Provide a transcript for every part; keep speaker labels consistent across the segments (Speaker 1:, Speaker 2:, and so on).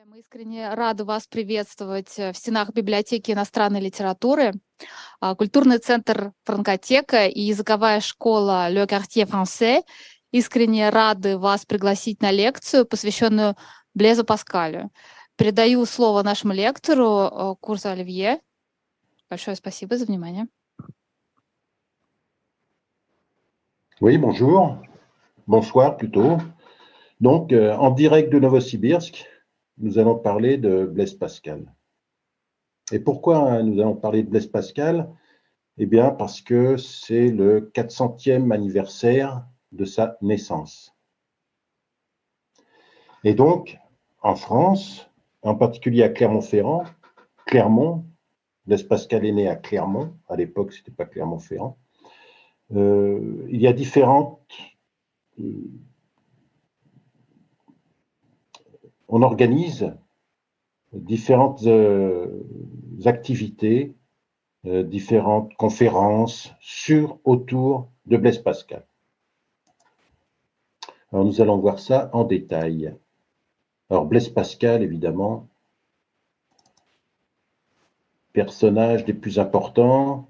Speaker 1: Мы искренне рады вас приветствовать в стенах библиотеки иностранной литературы. Культурный центр «Франкотека» и языковая школа Le Quartier Français искренне рады вас пригласить на лекцию, посвященную Блезу Паскалю. Передаю слово нашему лектору Курсу Оливье. Большое спасибо за внимание.
Speaker 2: Oui, bonjour. Bonsoir plutôt. Donc, en direct de Novosibirsk, nous allons parler de Blaise Pascal. Et pourquoi nous allons parler de Blaise Pascal? Eh bien, parce que c'est le 400e anniversaire de sa naissance. Et donc, en France, en particulier à Clermont-Ferrand, Clermont, Blaise Pascal est né à Clermont, à l'époque, ce n'était pas Clermont-Ferrand, il y a différentes... on organise différentes activités, différentes conférences autour de Blaise Pascal. Alors nous allons voir ça en détail. Alors Blaise Pascal, évidemment, personnage des plus importants.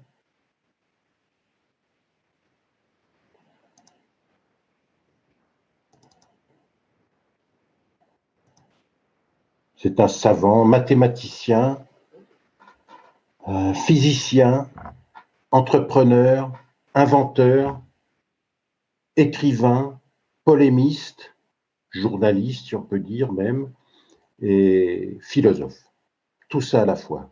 Speaker 2: C'est un savant, mathématicien, physicien, entrepreneur, inventeur, écrivain, polémiste, journaliste, si on peut dire même, et philosophe. Tout ça à la fois.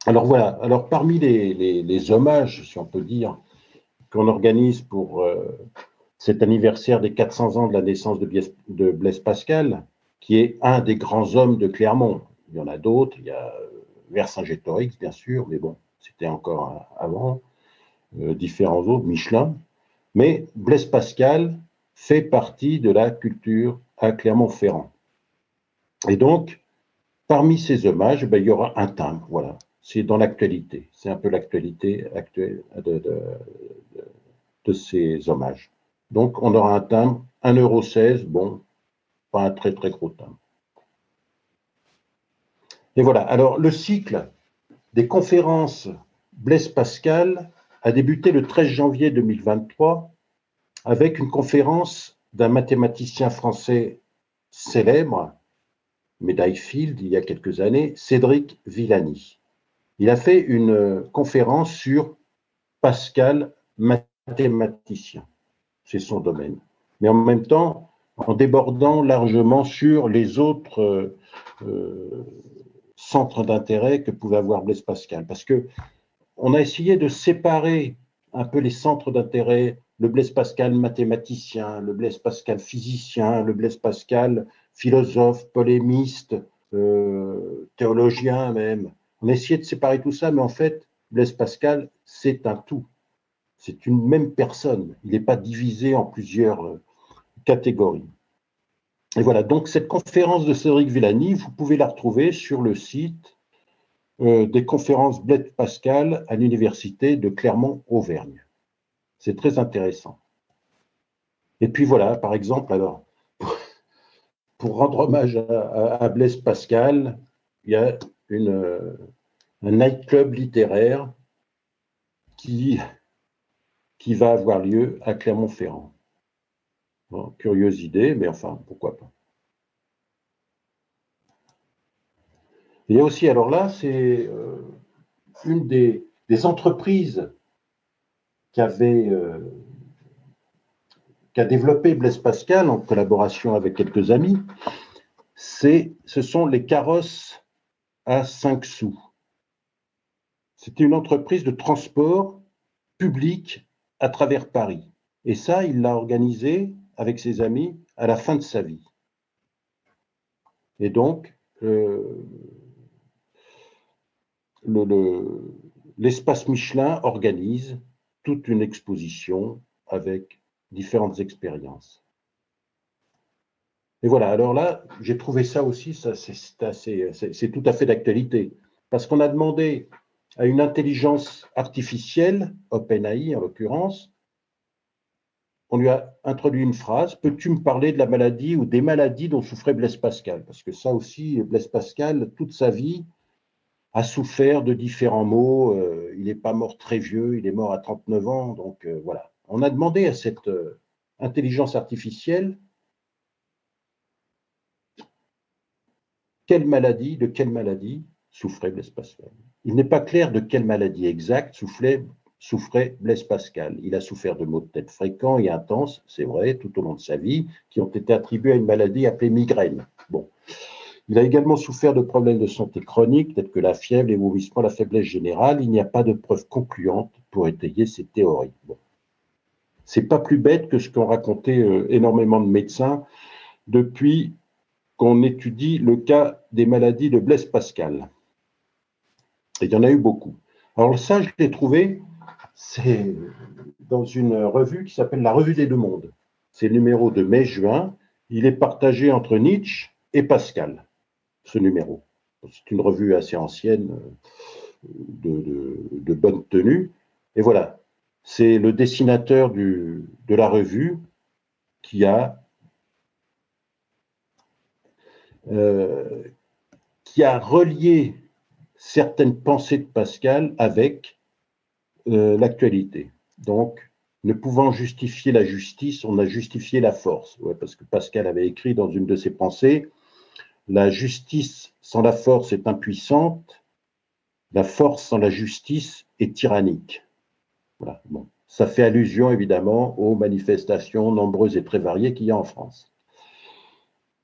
Speaker 2: Alors voilà, alors parmi les hommages, si on peut dire, qu'on organise pour cet anniversaire des 400 ans de la naissance de Blaise Pascal, qui est un des grands hommes de Clermont. Il y en a d'autres, il y a Vercingétorix, bien sûr, mais bon, c'était encore avant, différents autres, Michelin. Mais Blaise Pascal fait partie de la culture à Clermont-Ferrand. Et donc, parmi ces hommages, il y aura un timbre, voilà. C'est dans l'actualité, c'est un peu l'actualité actuelle de ces hommages. Donc, on aura un timbre, 1,16 €, bon, pas un très très gros timbre. Et voilà, alors le cycle des conférences Blaise Pascal a débuté le 13 janvier 2023 avec une conférence d'un mathématicien français célèbre, médaille Fields il y a quelques années, Cédric Villani. Il a fait une conférence sur Pascal, mathématicien, c'est son domaine, mais en même temps en débordant largement sur les autres centres d'intérêt que pouvait avoir Blaise Pascal, parce que on a essayé de séparer un peu les centres d'intérêt, le Blaise Pascal mathématicien, le Blaise Pascal physicien, le Blaise Pascal philosophe, polémiste, théologien même. On a essayé de séparer tout ça, mais en fait, Blaise Pascal, c'est un tout. C'est une même personne. Il n'est pas divisé en plusieurs catégories. Et voilà, donc cette conférence de Cédric Villani, vous pouvez la retrouver sur le site des conférences Blaise Pascal à l'université de Clermont-Auvergne. C'est très intéressant. Et puis voilà, par exemple, alors, pour rendre hommage à Blaise Pascal, il y a un nightclub littéraire qui va avoir lieu à Clermont-Ferrand. Bon, curieuse idée, mais enfin, pourquoi pas. Il y a aussi, alors là, c'est une des entreprises qu'a développé Blaise Pascal en collaboration avec quelques amis, ce sont les carrosses à 5 sous. C'était une entreprise de transport public à travers Paris. Et ça, il l'a organisé avec ses amis à la fin de sa vie. Et donc, l'espace Michelin organise toute une exposition avec différentes expériences. Et voilà, alors là, j'ai trouvé ça aussi, c'est tout à fait d'actualité, parce qu'on a demandé à une intelligence artificielle, OpenAI en l'occurrence, on lui a introduit une phrase: peux-tu me parler de la maladie ou des maladies dont souffrait Blaise Pascal? Parce que ça aussi, Blaise Pascal, toute sa vie, a souffert de différents maux. Il n'est pas mort très vieux, il est mort à 39 ans. Donc voilà. On a demandé à cette intelligence artificielle de quelle maladie souffrait Blaise Pascal. Il n'est pas clair de quelle maladie exacte souffrait Blaise Pascal. Il a souffert de maux de tête fréquents et intenses, c'est vrai, tout au long de sa vie, qui ont été attribués à une maladie appelée migraine. Bon. Il a également souffert de problèmes de santé chroniques, tels que la fièvre, les vomissements, la faiblesse générale. Il n'y a pas de preuves concluantes pour étayer ces théories. Bon. C'est pas plus bête que ce qu'ont raconté énormément de médecins depuis qu'on étudie le cas des maladies de Blaise Pascal. Et il y en a eu beaucoup. Alors ça, je l'ai trouvé, c'est dans une revue qui s'appelle la Revue des Deux Mondes. C'est le numéro de mai-juin. Il est partagé entre Nietzsche et Pascal, ce numéro. C'est une revue assez ancienne, de bonne tenue. Et voilà, c'est le dessinateur de la revue qui a relié certaines pensées de Pascal avec l'actualité. Donc, ne pouvant justifier la justice, on a justifié la force. Ouais, parce que Pascal avait écrit dans une de ses pensées: la justice sans la force est impuissante, la force sans la justice est tyrannique. Voilà. Bon. Ça fait allusion évidemment aux manifestations nombreuses et très variées qu'il y a en France.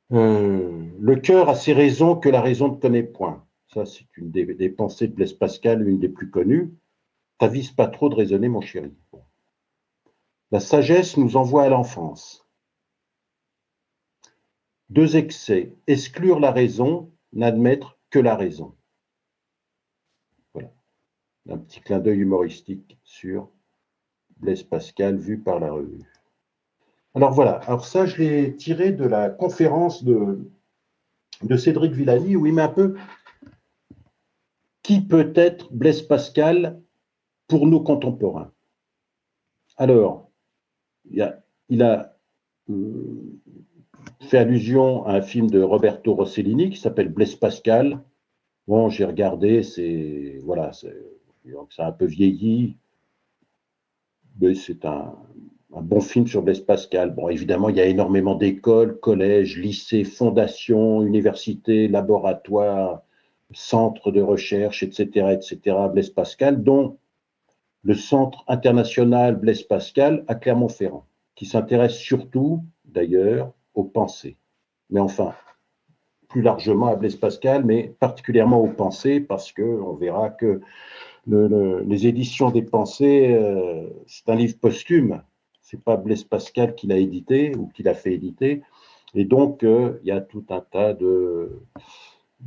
Speaker 2: Le cœur a ses raisons que la raison ne connaît point. Ça, c'est une des pensées de Blaise Pascal, une des plus connues. T'avises pas trop de raisonner, mon chéri. Bon. La sagesse nous envoie à l'enfance. Deux excès: exclure la raison, n'admettre que la raison. Voilà. Un petit clin d'œil humoristique sur Blaise Pascal vu par la revue. Alors voilà, alors ça je l'ai tiré de la conférence de Cédric Villani, où il met un peu qui peut être Blaise Pascal pour nos contemporains. Alors, il a fait allusion à un film de Roberto Rossellini qui s'appelle Blaise Pascal. Bon, j'ai regardé, c'est un peu vieilli, mais c'est un bon film sur Blaise Pascal. Bon, évidemment, il y a énormément d'écoles, collèges, lycées, fondations, universités, laboratoires, centres de recherche, etc., Blaise Pascal, dont le Centre international Blaise Pascal à Clermont-Ferrand, qui s'intéresse surtout, d'ailleurs, aux pensées. Mais enfin, plus largement à Blaise Pascal, mais particulièrement aux pensées, parce qu'on verra que les éditions des pensées, c'est un livre posthume. Ce n'est pas Blaise Pascal qui l'a édité ou qui l'a fait éditer. Et donc, il y a tout un tas de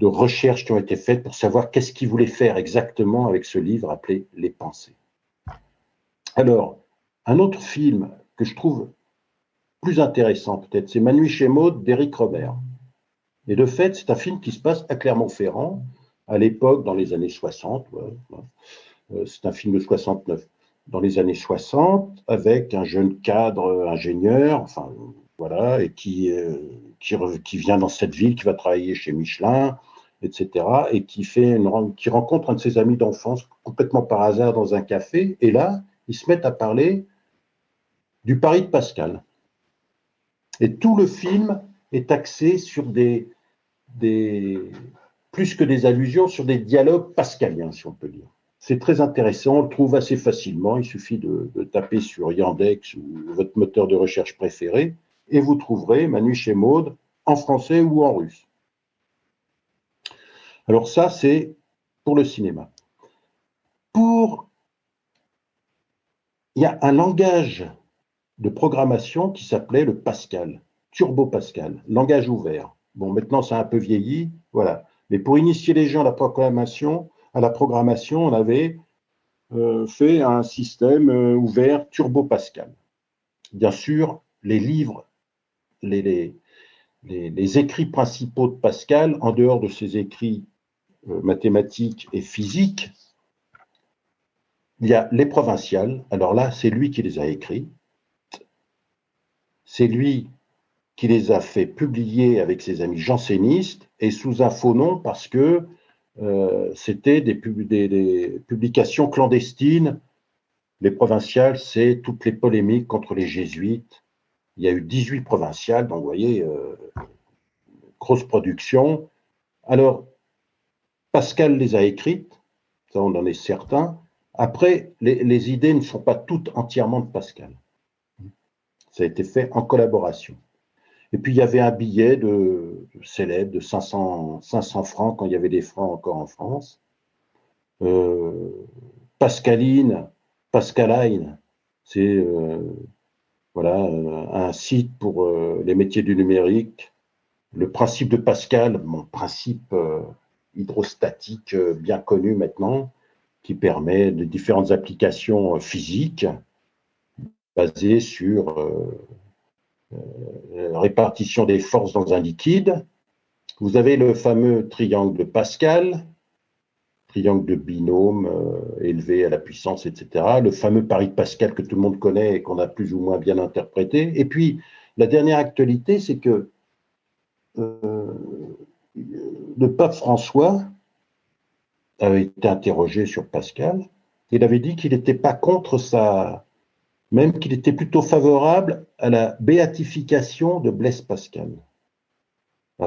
Speaker 2: recherches qui ont été faites pour savoir qu'est-ce qu'il voulait faire exactement avec ce livre appelé Les Pensées. Alors, un autre film que je trouve plus intéressant peut-être, c'est Ma nuit chez Maud d'Éric Rohmer. Et de fait, c'est un film qui se passe à Clermont-Ferrand, à l'époque, dans les années 60. C'est un film de 69. Dans les années 60, avec un jeune cadre ingénieur, enfin voilà, et qui vient dans cette ville, qui va travailler chez Michelin, etc., et qui rencontre un de ses amis d'enfance complètement par hasard dans un café, et là, ils se mettent à parler du pari de Pascal. Et tout le film est axé sur plus que des allusions, sur des dialogues pascaliens, si on peut dire. C'est très intéressant, on le trouve assez facilement, il suffit de taper sur Yandex ou votre moteur de recherche préféré, et vous trouverez Ma nuit chez Maud en français ou en russe. Alors ça, c'est pour le cinéma. Il y a un langage de programmation qui s'appelait le Pascal, Turbo Pascal, langage ouvert. Bon, maintenant, ça a un peu vieilli, voilà. Mais pour initier les gens à la programmation, on avait fait un système ouvert Turbo Pascal. Bien sûr, les livres, les écrits principaux de Pascal, en dehors de ses écrits mathématiques et physiques, il y a les provinciales. Alors là, c'est lui qui les a écrits. c'est lui qui les a fait publier avec ses amis jansénistes et sous un faux nom parce que c'était des publications clandestines. Les provinciales, c'est toutes les polémiques contre les jésuites. Il y a eu 18 provinciales, donc vous voyez, grosse production. Alors, Pascal les a écrites, ça on en est certain. Après, les idées ne sont pas toutes entièrement de Pascal. Ça a été fait en collaboration. Et puis, il y avait un billet célèbre de 500 francs, quand il y avait des francs encore en France. Pascaline, Pascaline, c'est voilà, un site pour les métiers du numérique. Le principe de Pascal, mon principe hydrostatique bien connu maintenant, qui permet de différentes applications physiques basées sur répartition des forces dans un liquide. Vous avez le fameux triangle de Pascal, triangle de binôme élevé à la puissance, etc. Le fameux pari de Pascal que tout le monde connaît et qu'on a plus ou moins bien interprété. Et puis, la dernière actualité, c'est que le pape François avait été interrogé sur Pascal. Il avait dit qu'il n'était pas contre ça, même qu'il était plutôt favorable à la béatification de Blaise Pascal.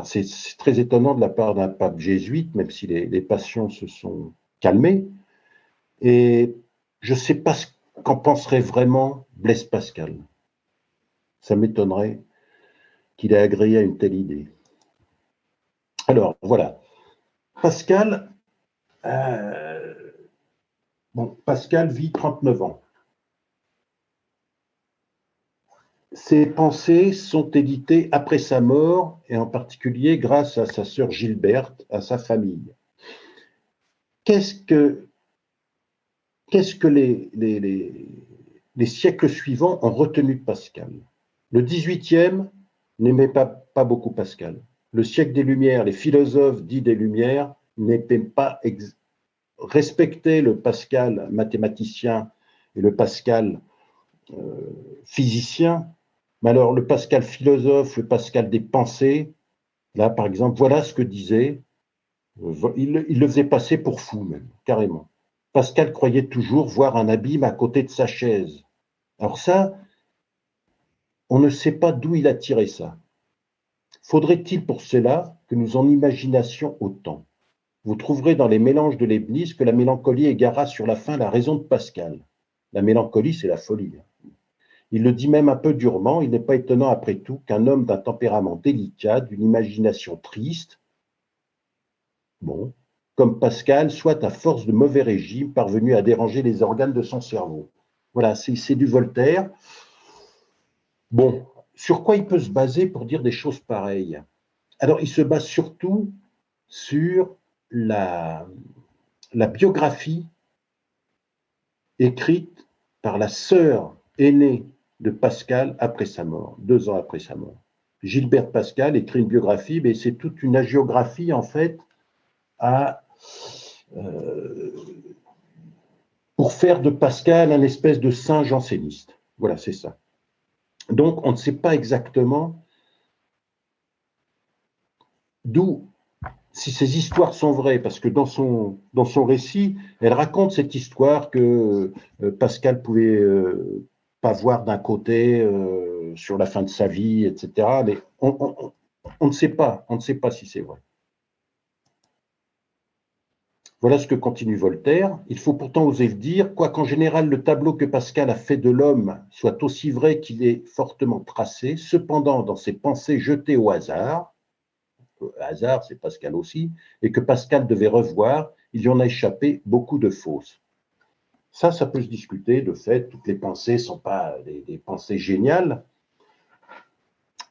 Speaker 2: C'est très étonnant de la part d'un pape jésuite, même si les passions se sont calmées. Et je ne sais pas ce qu'en penserait vraiment Blaise Pascal. Ça m'étonnerait qu'il ait agréé à une telle idée. Alors, voilà. Pascal, Pascal vit 39 ans. Ses pensées sont éditées après sa mort, et en particulier grâce à sa sœur Gilberte, à sa famille. Qu'est-ce que les siècles suivants ont retenu de Pascal? Le 18e n'aimait pas beaucoup Pascal. Le siècle des Lumières, les philosophes dits des Lumières n'aimaient pas respecter le Pascal mathématicien et le Pascal physicien. Mais alors, le Pascal philosophe, le Pascal des pensées, là, par exemple, voilà ce que disait, il le faisait passer pour fou, même, carrément. Pascal croyait toujours voir un abîme à côté de sa chaise. Alors ça, on ne sait pas d'où il a tiré ça. Faudrait-il pour cela que nous en imaginassions autant? Vous trouverez dans les mélanges de Leibniz que la mélancolie égara sur la fin la raison de Pascal. La mélancolie, c'est la folie. Il le dit même un peu durement, il n'est pas étonnant après tout qu'un homme d'un tempérament délicat, d'une imagination triste, comme Pascal, soit à force de mauvais régime parvenu à déranger les organes de son cerveau. Voilà, c'est du Voltaire. Bon, sur quoi il peut se baser pour dire des choses pareilles? Alors, il se base surtout sur la biographie écrite par la sœur aînée de Pascal après sa mort, 2 ans après sa mort. Gilberte Pascal écrit une biographie, mais c'est toute une hagiographie, en fait, pour faire de Pascal un espèce de saint janséniste. Voilà, c'est ça. Donc, on ne sait pas exactement d'où, si ces histoires sont vraies, parce que dans son récit, elle raconte cette histoire que Pascal pouvait pas voir d'un côté sur la fin de sa vie, etc. Mais on ne sait pas, si c'est vrai. Voilà ce que continue Voltaire. Il faut pourtant oser le dire, quoiqu'en général le tableau que Pascal a fait de l'homme soit aussi vrai qu'il est fortement tracé, cependant dans ses pensées jetées au hasard c'est Pascal aussi, et que Pascal devait revoir, il y en a échappé beaucoup de fausses. Ça peut se discuter, de fait, toutes les pensées ne sont pas des pensées géniales,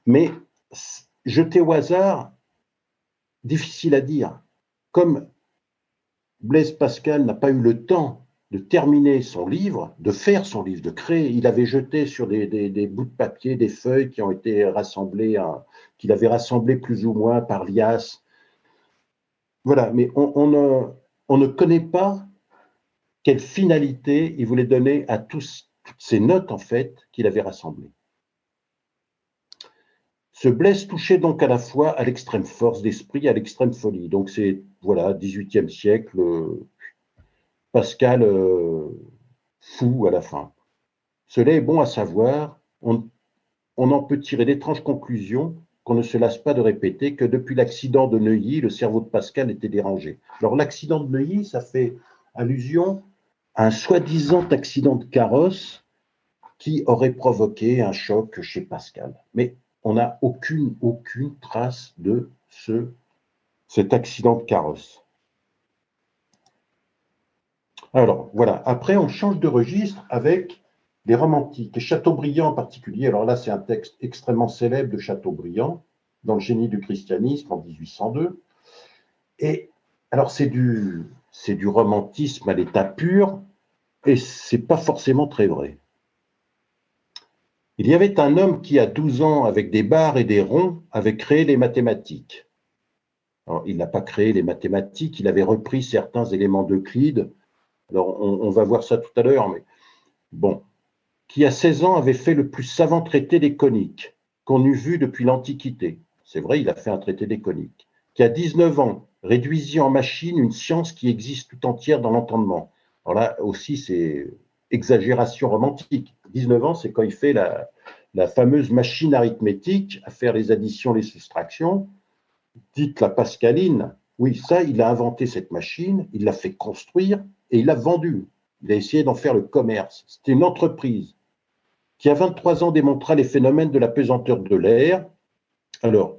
Speaker 2: mais jeter au hasard, difficile à dire. Comme Blaise Pascal n'a pas eu le temps de terminer son livre, de faire son livre, de créer, il avait jeté sur des bouts de papier, des feuilles qui ont été rassemblées, qu'il avait rassemblées plus ou moins par liasse. Voilà, mais on ne connaît pas quelle finalité il voulait donner à toutes ces notes, en fait, qu'il avait rassemblées. Ce Blaise touchait donc à la fois à l'extrême force d'esprit et à l'extrême folie. Donc c'est, voilà, 18e siècle, Pascal fou à la fin. Cela est bon à savoir, on en peut tirer d'étranges conclusions qu'on ne se lasse pas de répéter, que depuis l'accident de Neuilly, le cerveau de Pascal était dérangé. Alors l'accident de Neuilly, ça fait allusion à un soi-disant accident de carrosse qui aurait provoqué un choc chez Pascal. Mais on n'a aucune trace de cet accident de carrosse. Alors, voilà. Après, on change de registre avec les romantiques, et Chateaubriand en particulier. Alors là, c'est un texte extrêmement célèbre de Chateaubriand, dans le génie du christianisme en 1802. Et alors, c'est du romantisme à l'état pur, et c'est pas forcément très vrai. Il y avait un homme qui, à 12 ans, avec des barres et des ronds, avait créé les mathématiques. Alors, il n'a pas créé les mathématiques, il avait repris certains éléments d'Euclide. Alors, on va voir ça tout à l'heure, mais bon. Qui, à 16 ans, avait fait le plus savant traité des coniques qu'on eût vu depuis l'Antiquité. C'est vrai, il a fait un traité des coniques. Qui, à 19 ans, réduisit en machine une science qui existe tout entière dans l'entendement. Alors là aussi, c'est exagération romantique. 19 ans, c'est quand il fait la fameuse machine arithmétique à faire les additions, les soustractions, dite la pascaline. Oui, ça, il a inventé cette machine, il l'a fait construire et il l'a vendue. Il a essayé d'en faire le commerce. C'était une entreprise qui, à 23 ans, démontra les phénomènes de la pesanteur de l'air. Alors,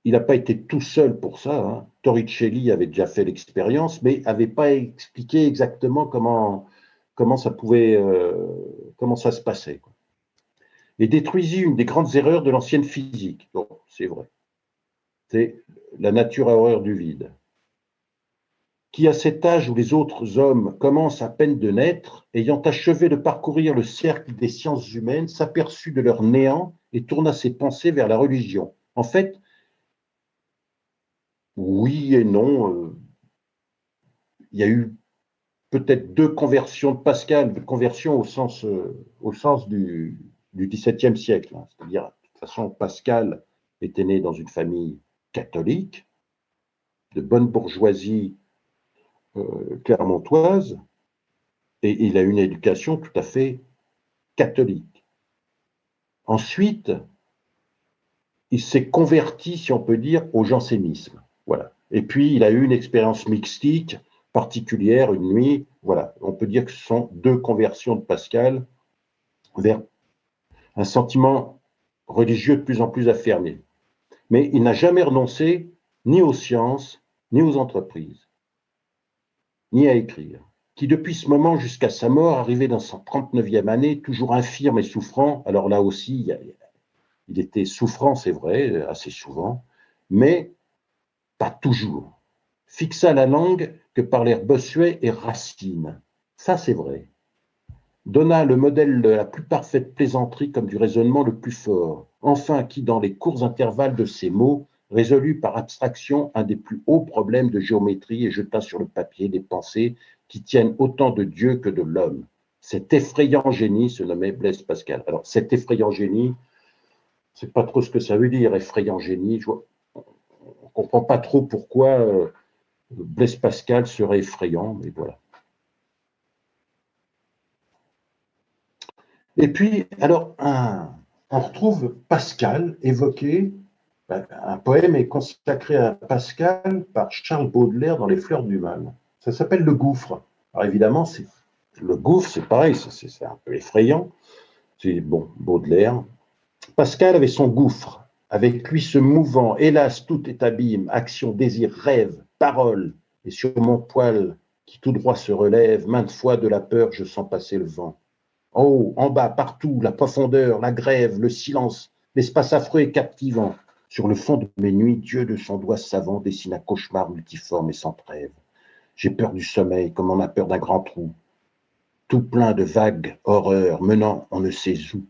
Speaker 2: il n'a pas été tout seul pour ça, hein. Torricelli avait déjà fait l'expérience, mais n'avait pas expliqué exactement comment ça pouvait, comment ça se passait, quoi. Et détruisit une des grandes erreurs de l'ancienne physique. Bon, c'est vrai. C'est la nature a horreur du vide. Qui, à cet âge où les autres hommes commencent à peine de naître, ayant achevé de parcourir le cercle des sciences humaines, s'aperçut de leur néant et tourna ses pensées vers la religion. En fait, oui et non, il y a eu peut-être deux conversions de Pascal, de conversion au sens du XVIIe siècle, hein. C'est-à-dire, de toute façon, Pascal était né dans une famille catholique, de bonne bourgeoisie clermontoise, et il a une éducation tout à fait catholique. Ensuite, il s'est converti, si on peut dire, au jansénisme. Voilà. Et puis, il a eu une expérience mystique particulière, une nuit. Voilà. On peut dire que ce sont deux conversions de Pascal vers un sentiment religieux de plus en plus affirmé. Mais il n'a jamais renoncé ni aux sciences, ni aux entreprises, ni à écrire. Qui, depuis ce moment jusqu'à sa mort, arrivé dans sa 39e année, toujours infirme et souffrant, alors là aussi, il était souffrant, c'est vrai, assez souvent, mais pas toujours. Fixa la langue que parlèrent Bossuet et Racine. Ça, c'est vrai. Donna le modèle de la plus parfaite plaisanterie comme du raisonnement le plus fort. Enfin, qui, dans les courts intervalles de ses mots, résolut par abstraction un des plus hauts problèmes de géométrie et jeta sur le papier des pensées qui tiennent autant de Dieu que de l'homme. Cet effrayant génie se nommait Blaise Pascal. Alors, cet effrayant génie, je ne sais pas trop ce que ça veut dire, effrayant génie. On ne comprend pas trop pourquoi Blaise Pascal serait effrayant, mais voilà. Et puis, alors, on retrouve Pascal évoqué, un poème est consacré à Pascal par Charles Baudelaire dans Les Fleurs du Mal. Ça s'appelle Le Gouffre. Alors évidemment, le gouffre, c'est pareil, c'est un peu effrayant. C'est bon, Baudelaire. Pascal avait son gouffre, avec lui ce mouvant, hélas, tout est abîme, action, désir, rêve, parole, et sur mon poil qui tout droit se relève, maintes fois de la peur je sens passer le vent. En haut, en bas, partout, la profondeur, la grève, le silence, l'espace affreux et captivant. Sur le fond de mes nuits, Dieu de son doigt savant dessine un cauchemar multiforme et sans trêve. J'ai peur du sommeil comme on a peur d'un grand trou, tout plein de vagues horreurs menant on ne sait où.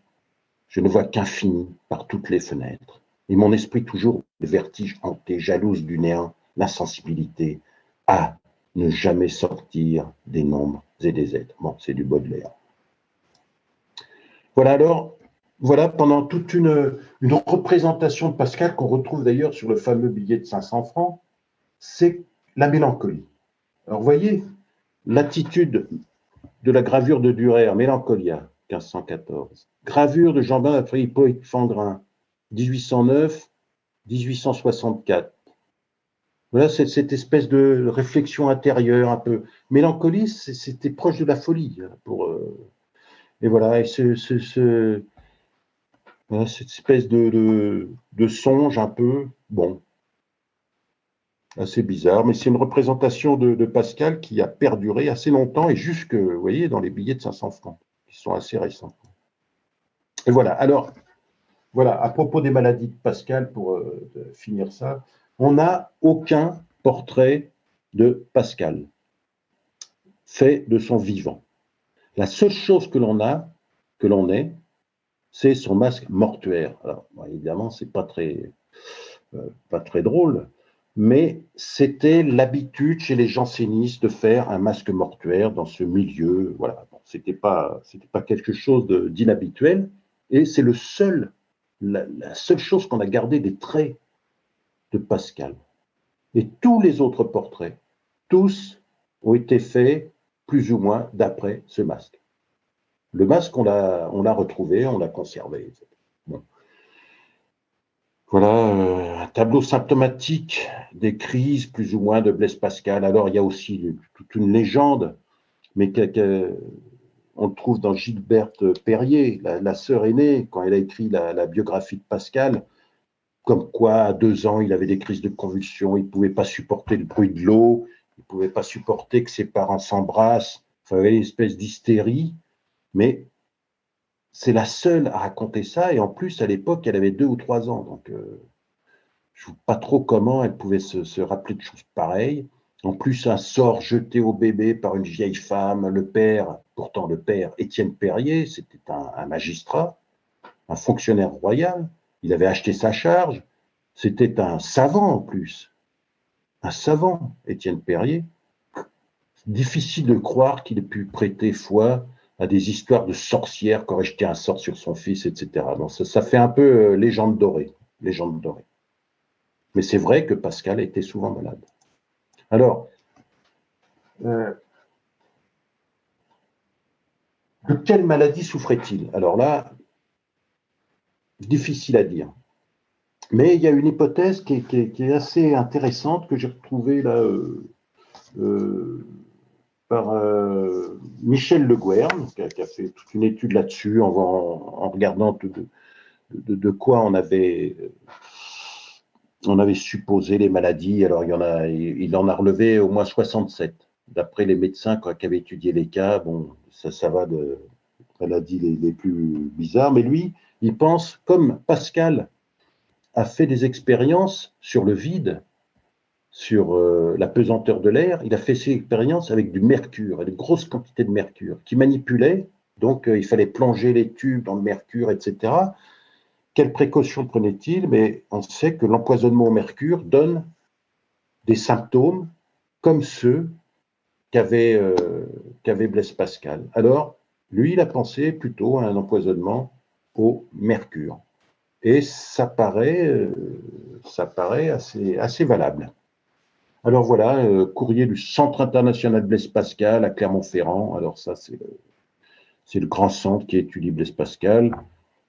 Speaker 2: Je ne vois qu'infini par toutes les fenêtres. Et mon esprit toujours le vertige hanté, jalouse du néant, l'insensibilité, à ne jamais sortir des nombres et des êtres. Bon, c'est du Baudelaire. Voilà alors voilà, pendant toute une représentation de Pascal qu'on retrouve d'ailleurs sur le fameux billet de 500 francs, c'est la mélancolie. Alors, vous voyez, l'attitude de la gravure de Durer, Mélancolia, 1514. Gravure de Jean-Baptiste Hippolyte Fandrin, 1809-1864. Voilà, cette espèce de réflexion intérieure un peu. Mélancolie, c'était proche de la folie. Et voilà, et voilà, cette espèce de songe un peu, bon, assez bizarre, mais c'est une représentation de Pascal qui a perduré assez longtemps et jusque, vous voyez, dans les billets de 500 francs, qui sont assez récents. Et voilà, alors, voilà, à propos des maladies de Pascal, pour finir ça, on n'a aucun portrait de Pascal fait de son vivant. La seule chose que l'on a, que l'on ait, c'est son masque mortuaire. Alors, bon, évidemment, c'est pas très drôle, mais c'était l'habitude chez les jansénistes de faire un masque mortuaire dans ce milieu. Voilà, bon, c'était pas quelque chose d'inhabituel, et c'est la seule chose qu'on a gardé des traits de Pascal. Et tous les autres portraits, tous ont été faits plus ou moins d'après ce masque. Le masque, on l'a retrouvé, on l'a conservé. Bon. Voilà, un tableau symptomatique des crises plus ou moins de Blaise Pascal. Alors, il y a aussi toute une légende, mais on le trouve dans Gilberte Perrier, la sœur aînée, quand elle a écrit la biographie de Pascal, comme quoi, à 2 ans, il avait des crises de convulsions, il ne pouvait pas supporter le bruit de l'eau, il ne pouvait pas supporter que ses parents s'embrassent. Enfin, il y avait une espèce d'hystérie, mais c'est la seule à raconter ça, et en plus, à l'époque, elle avait 2 ou 3 ans, donc je ne sais pas trop comment elle pouvait se rappeler de choses pareilles. En plus, un sort jeté au bébé par une vieille femme, le père, pourtant le père, Étienne Perrier, c'était un magistrat, un fonctionnaire royal, il avait acheté sa charge, c'était un savant en plus, un savant, Étienne Perrier. Difficile de croire qu'il ait pu prêter foi à des histoires de sorcières qui auraient jeté un sort sur son fils, etc. Donc ça fait un peu légende dorée, légende dorée. Mais c'est vrai que Pascal était souvent malade. Alors, de quelle maladie souffrait-il? Alors là, difficile à dire. Mais il y a une hypothèse qui est assez intéressante que j'ai retrouvée là par Michel Le Guern, qui a fait toute une étude là-dessus en regardant de quoi on avait supposé les maladies. Alors il en a relevé au moins 67. D'après les médecins qui avaient étudié les cas, bon, ça va de maladies les plus bizarres. Mais lui, il pense, comme Pascal a fait des expériences sur le vide, sur la pesanteur de l'air, il a fait ces expériences avec du mercure, de grosses quantités de mercure, qui manipulait. Donc, il fallait plonger les tubes dans le mercure, etc. Quelles précautions prenait-il? Mais on sait que l'empoisonnement au mercure donne des symptômes comme ceux qu'avait Blaise Pascal. Alors, lui, il a pensé plutôt à un empoisonnement au mercure. Et ça paraît assez valable. Alors voilà, courrier du Centre international Blaise Pascal à Clermont-Ferrand. Alors ça, c'est le grand centre qui étudie Blaise Pascal.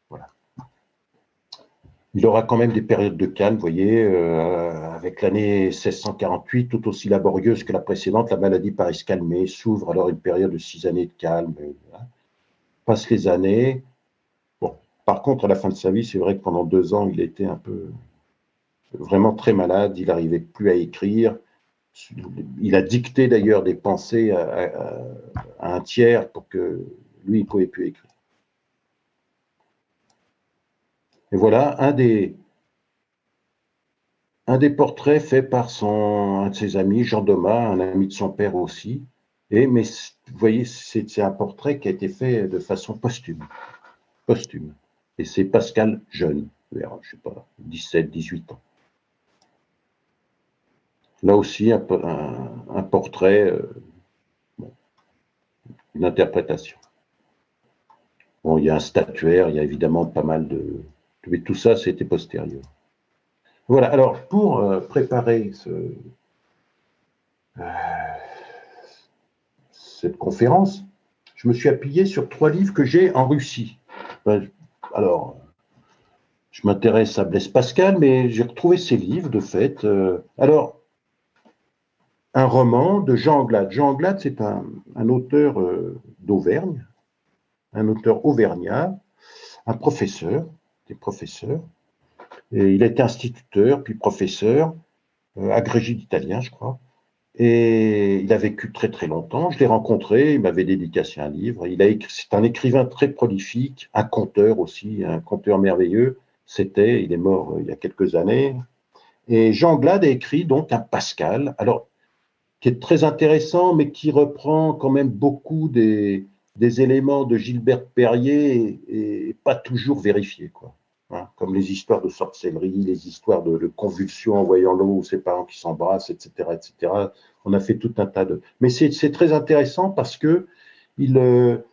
Speaker 2: Voilà. Il aura quand même des périodes de calme, vous voyez, avec l'année 1648, tout aussi laborieuse que la précédente, la maladie paraît se calmer, s'ouvre alors une période de 6 années de calme. Voilà. Passent les années. Bon, par contre, à la fin de sa vie, c'est vrai que pendant 2 ans, il était un peu vraiment très malade, il n'arrivait plus à écrire. Il a dicté d'ailleurs des pensées à un tiers pour que lui, il ne pouvait plus écrire. Et voilà un des portraits faits par un de ses amis, Jean Domas, un ami de son père aussi. Mais vous voyez, c'est un portrait qui a été fait de façon posthume. Posthume. Et c'est Pascal jeune, vers, je ne sais pas, 17, 18 ans. Là aussi, un portrait, bon, une interprétation. Bon, il y a un statuaire, il y a évidemment pas mal de... Mais tout ça, c'était postérieur. Voilà, alors pour préparer cette conférence, je me suis appuyé sur 3 livres que j'ai en Russie. Alors, je m'intéresse à Blaise Pascal, mais j'ai retrouvé ces livres, de fait. Alors, un roman de Jean Anglade. Jean Anglade, c'est un auteur d'Auvergne, un auteur auvergnat, un professeur, des professeurs. Et il a été instituteur, puis professeur, agrégé d'italien, je crois. Et il a vécu très très longtemps. Je l'ai rencontré, il m'avait dédicacé un livre. C'est un écrivain très prolifique, un conteur aussi, un conteur merveilleux. Il est mort il y a quelques années. Et Jean Anglade a écrit donc un Pascal, alors qui est très intéressant, mais qui reprend quand même beaucoup des éléments de Gilbert Perrier et pas toujours vérifiés, quoi. Hein, comme les histoires de sorcellerie, les histoires de convulsions en voyant l'eau ou ses parents qui s'embrassent, etc., etc. On a fait tout un tas de... Mais c'est très intéressant parce que il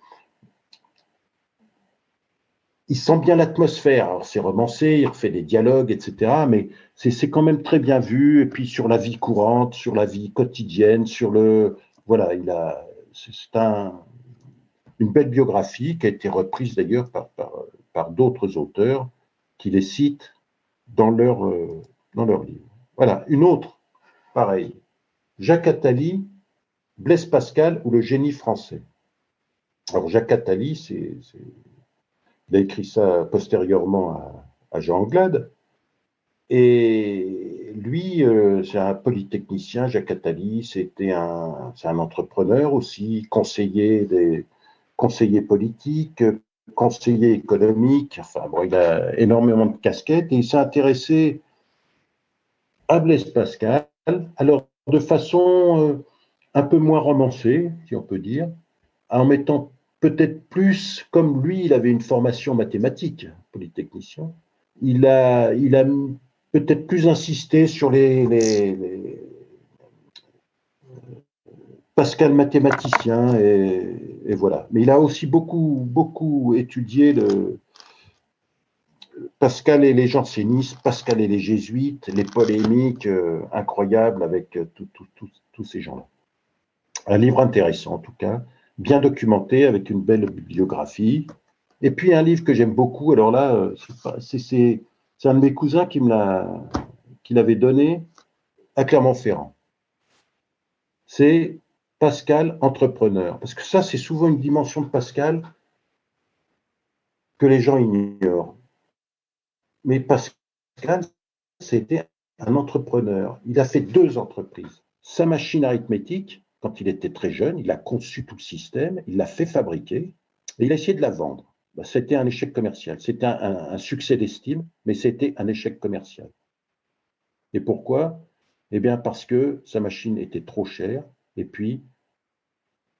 Speaker 2: sent bien l'atmosphère. Alors, c'est romancé, il refait des dialogues, etc. Mais c'est quand même très bien vu. Et puis, sur la vie courante, sur la vie quotidienne, sur le. Voilà, c'est une belle biographie qui a été reprise d'ailleurs par d'autres auteurs qui les citent dans leur livre. Voilà, une autre, pareil. Jacques Attali, Blaise Pascal ou le génie français. Alors, Jacques Attali, il a écrit ça postérieurement à Jean Anglade. Et lui, c'est un polytechnicien, Jacques Attali, c'est un entrepreneur aussi, conseiller politique, conseiller économique, enfin bon, il a énormément de casquettes et il s'est intéressé à Blaise Pascal, alors de façon un peu moins romancée, si on peut dire, en mettant peut-être plus, comme lui, il avait une formation mathématique, polytechnicien, il a peut-être plus insisté sur Pascal mathématicien et voilà. Mais il a aussi beaucoup étudié Pascal et les jansénistes, Pascal et les jésuites, les polémiques incroyables avec tous ces gens-là. Un livre intéressant en tout cas, bien documenté avec une belle bibliographie. Et puis un livre que j'aime beaucoup, alors là, c'est un de mes cousins qui l'avait donné à Clermont-Ferrand. C'est Pascal entrepreneur. Parce que ça, c'est souvent une dimension de Pascal que les gens ignorent. Mais Pascal, c'était un entrepreneur. Il a fait 2 entreprises. Sa machine arithmétique, quand il était très jeune, il a conçu tout le système, il l'a fait fabriquer et il a essayé de la vendre. C'était un échec commercial. C'était un succès d'estime, mais c'était un échec commercial. Et pourquoi? Eh bien, parce que sa machine était trop chère et puis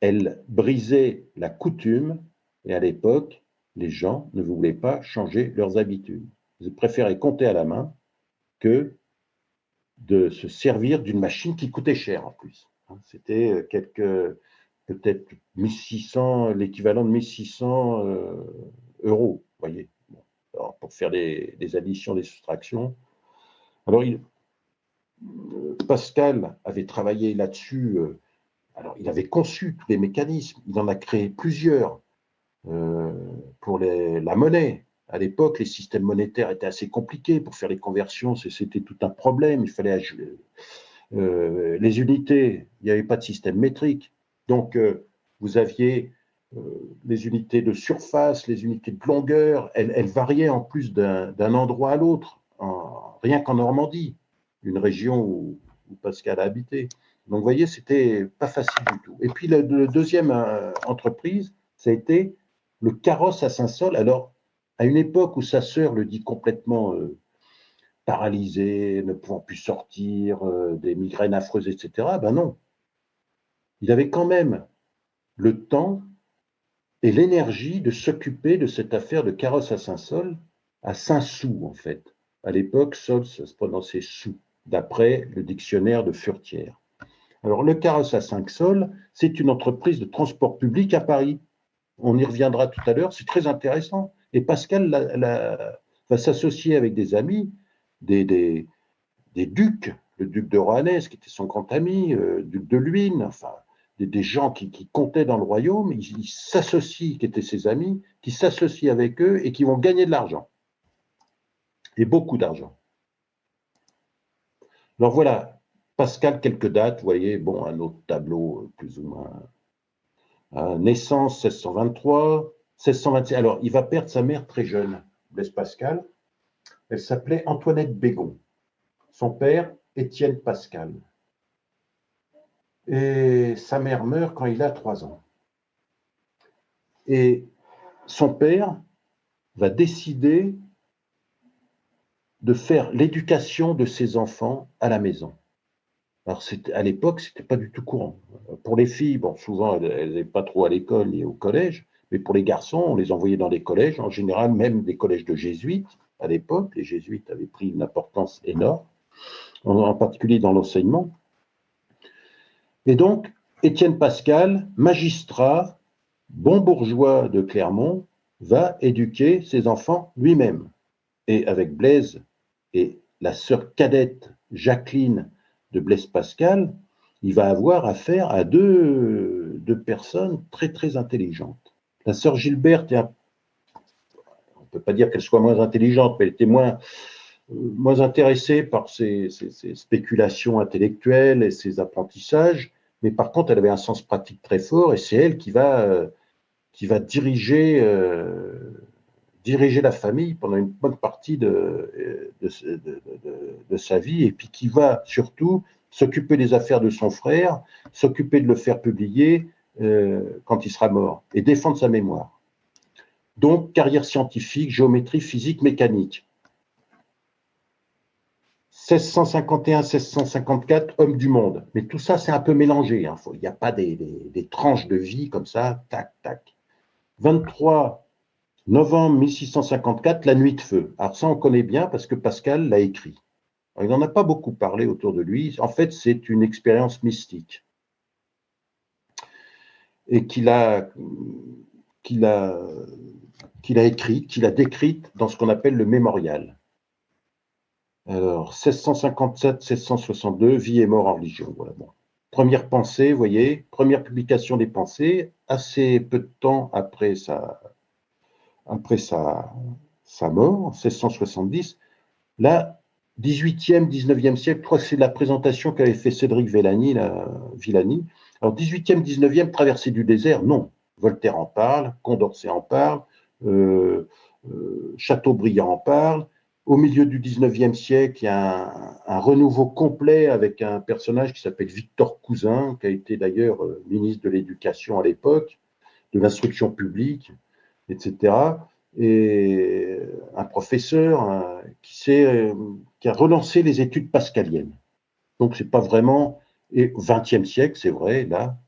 Speaker 2: elle brisait la coutume et à l'époque, les gens ne voulaient pas changer leurs habitudes. Ils préféraient compter à la main que de se servir d'une machine qui coûtait cher en plus. C'était peut-être 1600, l'équivalent de 1600 euros, vous voyez. Bon, alors, pour faire des additions, des soustractions. Alors, Pascal avait travaillé là-dessus. Alors, il avait conçu tous les mécanismes. Il en a créé plusieurs pour la monnaie. À l'époque, les systèmes monétaires étaient assez compliqués. Pour faire les conversions, c'était tout un problème. Il fallait les unités, il n'y avait pas de système métrique. Donc, vous aviez les unités de surface, les unités de longueur, elles variaient en plus d'un endroit à l'autre, rien qu'en Normandie, une région où Pascal a habité. Donc, vous voyez, c'était pas facile du tout. Et puis, le deuxième entreprise, ça a été le carrosse à Saint-Saul. Alors, à une époque où sa sœur le dit complètement paralysé, ne pouvant plus sortir, des migraines affreuses, etc. Ben non. Il avait quand même le temps et l'énergie de s'occuper de cette affaire de carrosse à Saint-Saul, à Saint-Sou en fait. À l'époque, Sol, ça se prononçait Sou, d'après le dictionnaire de Furetière. Alors, le carrosse à Saint-Saul, c'est une entreprise de transport public à Paris. On y reviendra tout à l'heure, c'est très intéressant. Et Pascal va s'associer avec des amis, des ducs, le duc de Rohanès, qui était son grand ami, duc de Luynes, enfin, des gens qui comptaient dans le royaume, ils s'associent, qui étaient ses amis, qui s'associent avec eux et qui vont gagner de l'argent. Et beaucoup d'argent. Alors voilà, Pascal, quelques dates, vous voyez, bon, un autre tableau plus ou moins. Naissance 1623, 1626. Alors, il va perdre sa mère très jeune, Blaise Pascal. Elle s'appelait Antoinette Bégon. Son père, Étienne Pascal. Et sa mère meurt quand il a 3 ans. Et son père va décider de faire l'éducation de ses enfants à la maison. Alors, à l'époque, ce n'était pas du tout courant. Pour les filles, bon, souvent, elles n'allaient pas trop à l'école ni au collège, mais pour les garçons, on les envoyait dans les collèges, en général, même des collèges de jésuites. À l'époque, les jésuites avaient pris une importance énorme, en particulier dans l'enseignement. Et donc, Étienne Pascal, magistrat, bon bourgeois de Clermont, va éduquer ses enfants lui-même. Et avec Blaise et la sœur cadette Jacqueline de Blaise Pascal, il va avoir affaire à deux personnes très, très intelligentes. La sœur Gilberte, on ne peut pas dire qu'elle soit moins intelligente, mais elle était moins intéressée par ses spéculations intellectuelles et ses apprentissages, mais par contre, elle avait un sens pratique très fort, et c'est elle qui va diriger la famille pendant une bonne partie de sa vie, et puis qui va surtout s'occuper des affaires de son frère, s'occuper de le faire publier quand il sera mort, et défendre sa mémoire. Donc, carrière scientifique, géométrie, physique, mécanique. 1651-1654, homme du monde. Mais tout ça, c'est un peu mélangé. Hein. Il n'y a pas des tranches de vie comme ça, tac, tac. 23 novembre 1654, la nuit de feu. Alors ça, on connaît bien parce que Pascal l'a écrit. Alors, il n'en a pas beaucoup parlé autour de lui. En fait, c'est une expérience mystique. Et qu'il a écrite, qu'il a décrite dans ce qu'on appelle le mémorial. Alors, 1657-1662, vie et mort en religion. Voilà, bon. Première pensée, vous voyez, première publication des pensées, assez peu de temps après sa mort, 1670. Là, 18e, 19e siècle, je crois que c'est la présentation qu'avait fait Cédric Villani. Alors, 18e, 19e, traversée du désert, non. Voltaire en parle, Condorcet en parle, Chateaubriand en parle. Au milieu du 19e siècle, il y a un renouveau complet avec un personnage qui s'appelle Victor Cousin, qui a été d'ailleurs ministre de l'Éducation à l'époque, de l'Instruction publique, etc. Et un professeur qui a relancé les études pascaliennes. Donc, c'est pas vraiment. Et au XXe siècle, c'est vrai, là,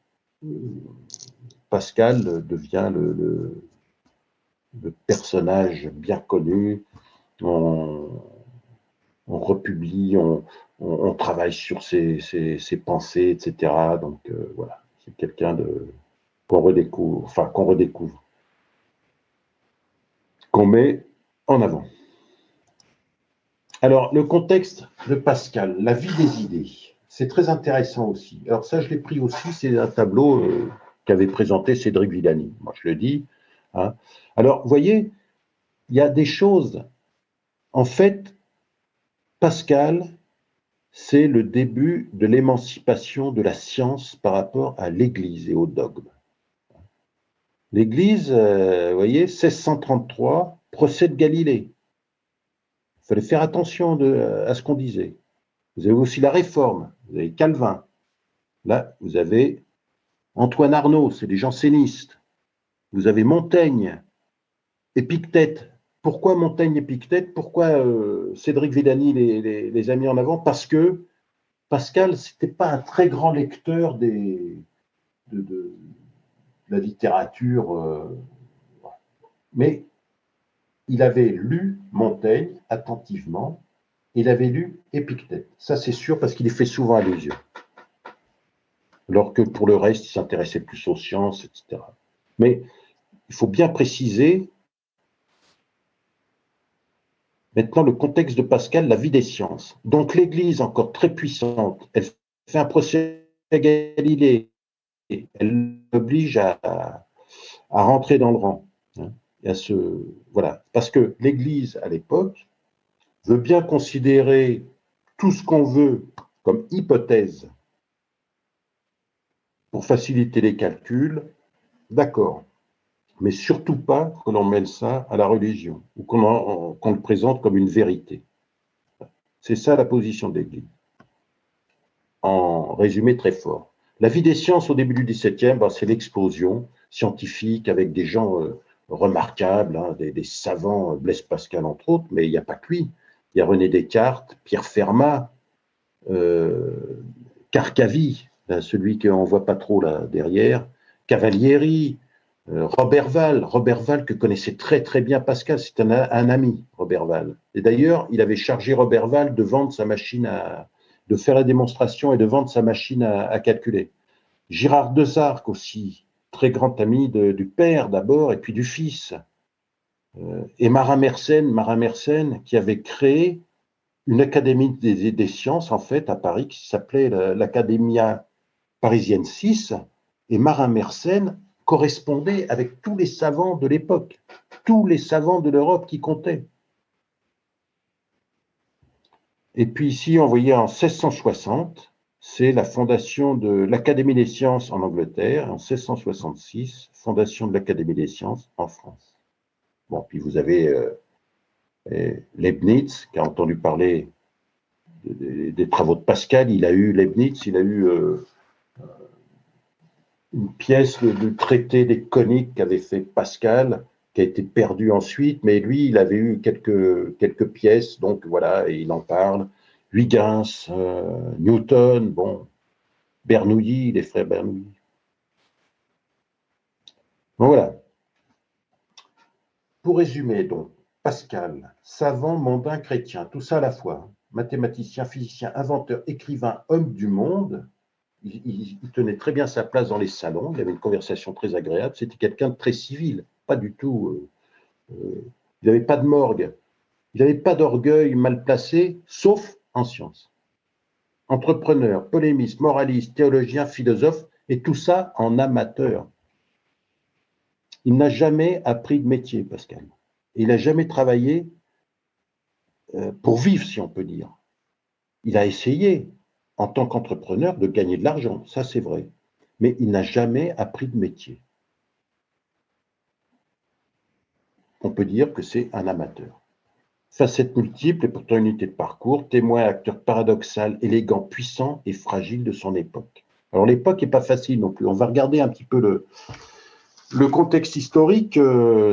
Speaker 2: Pascal devient le personnage bien connu. On republie, on travaille sur ses pensées, etc. Donc, voilà, c'est quelqu'un qu'on redécouvre, qu'on met en avant. Alors, le contexte de Pascal, la vie des idées, c'est très intéressant aussi. Alors ça, je l'ai pris aussi, c'est un tableau qu'avait présenté Cédric Villani. Moi, je le dis. Hein. Alors, vous voyez, il y a des choses. En fait, Pascal, c'est le début de l'émancipation de la science par rapport à l'Église et au dogme. L'Église, vous voyez, 1633, procès de Galilée. Il fallait faire attention à ce qu'on disait. Vous avez aussi la Réforme, vous avez Calvin. Là, vous avez Antoine Arnauld, c'est des jansénistes. Vous avez Montaigne, Épictète. Pourquoi Montaigne et Épictète? Pourquoi Cédric Villani les a mis en avant? Parce que Pascal, ce n'était pas un très grand lecteur de la littérature, mais il avait lu Montaigne attentivement, il avait lu Épictète. Ça, c'est sûr, parce qu'il y fait souvent allusion. Alors que pour le reste, il s'intéressait plus aux sciences, etc. Mais il faut bien préciser maintenant le contexte de Pascal, la vie des sciences. Donc l'Église, encore très puissante, elle fait un procès à Galilée, elle l'oblige à rentrer dans le rang. Hein, et voilà. Parce que l'Église, à l'époque, veut bien considérer tout ce qu'on veut comme hypothèse pour faciliter les calculs, d'accord. Mais surtout pas qu'on en mêle ça à la religion ou qu'on le présente comme une vérité. C'est ça la position de l'Église. En résumé très fort. La vie des sciences au début du XVIIe, c'est l'explosion scientifique avec des gens remarquables, hein, des savants, Blaise Pascal entre autres, mais il n'y a pas que lui. Il y a René Descartes, Pierre Fermat, Carcavie, là, celui qu'on ne voit pas trop là derrière, Cavalieri, Robert Val que connaissait très très bien Pascal, c'est un ami, Robert Val. Et d'ailleurs, il avait chargé Robert Val de vendre sa machine de faire la démonstration et de vendre sa machine à calculer. Girard Desarques aussi, très grand ami du père d'abord et puis du fils. Et Marin Mersenne qui avait créé une académie des sciences en fait à Paris qui s'appelait l'Académia Parisienne 6, et Marin Mersenne correspondait avec tous les savants de l'époque, tous les savants de l'Europe qui comptaient. Et puis ici, on voyait en 1660, c'est la fondation de l'Académie des sciences en Angleterre, et en 1666, fondation de l'Académie des sciences en France. Bon, puis vous avez Leibniz, qui a entendu parler des travaux de Pascal. Leibniz, il a eu une pièce du traité des coniques qu'avait fait Pascal, qui a été perdue ensuite, mais lui, il avait eu quelques pièces, donc voilà, et il en parle. Huygens, Newton, bon, Bernoulli, les frères Bernoulli. Bon, voilà. Pour résumer, donc, Pascal, savant, mondain, chrétien, tout ça à la fois, mathématicien, physicien, inventeur, écrivain, homme du monde, il tenait très bien sa place dans les salons, il avait une conversation très agréable, c'était quelqu'un de très civil, pas du tout, il n'avait pas de morgue, il n'avait pas d'orgueil mal placé, sauf en sciences. Entrepreneur, polémiste, moraliste, théologien, philosophe, et tout ça en amateur. Il n'a jamais appris de métier, Pascal. Il n'a jamais travaillé pour vivre, si on peut dire. Il a essayé, en tant qu'entrepreneur, de gagner de l'argent, ça c'est vrai. Mais il n'a jamais appris de métier. On peut dire que c'est un amateur. Facette multiple et pourtant unité de parcours, témoin acteur paradoxal, élégant, puissant et fragile de son époque. Alors l'époque n'est pas facile non plus. On va regarder un petit peu le contexte historique,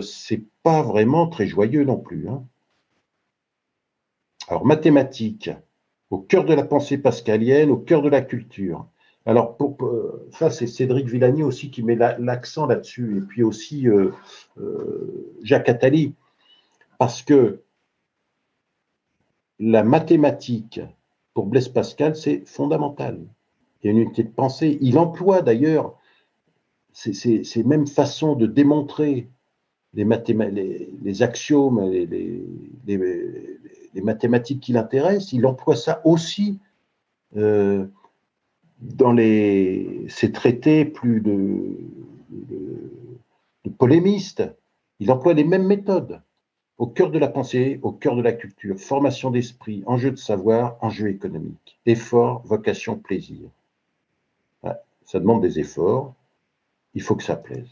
Speaker 2: c'est pas vraiment très joyeux non plus. Hein. Alors mathématiques, au cœur de la pensée pascalienne, au cœur de la culture. Alors, ça, c'est Cédric Villani aussi qui met l'accent là-dessus, et puis aussi Jacques Attali, parce que la mathématique, pour Blaise Pascal, c'est fondamental. Il y a une unité de pensée. Il emploie d'ailleurs ces mêmes façons de démontrer les axiomes, les mathématiques qui l'intéressent. Il emploie ça aussi dans ces traités plus de polémistes. Il emploie les mêmes méthodes. Au cœur de la pensée, au cœur de la culture, formation d'esprit, enjeu de savoir, enjeu économique, effort, vocation, plaisir. Ça demande des efforts, il faut que ça plaise.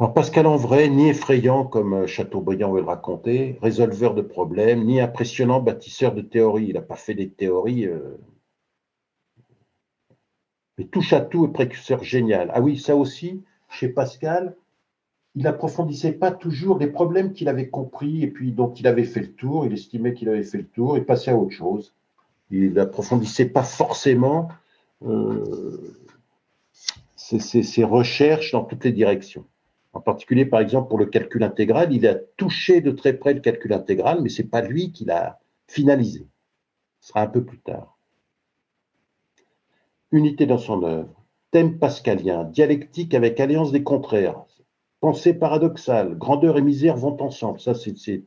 Speaker 2: Alors Pascal en vrai, ni effrayant comme Chateaubriand veut le raconter, résolveur de problèmes, ni impressionnant bâtisseur de théories. Il n'a pas fait des théories, mais touche à tout et précurseur génial. Ah oui, ça aussi, chez Pascal, il n'approfondissait pas toujours les problèmes qu'il avait compris et puis dont il avait fait le tour, il estimait qu'il avait fait le tour et passait à autre chose. Il n'approfondissait pas forcément ses recherches dans toutes les directions. En particulier, par exemple, pour le calcul intégral, il a touché de très près le calcul intégral, mais ce n'est pas lui qui l'a finalisé. Ce sera un peu plus tard. Unité dans son œuvre. thème pascalien, dialectique avec alliance des contraires, pensée paradoxale, grandeur et misère vont ensemble, ça c'est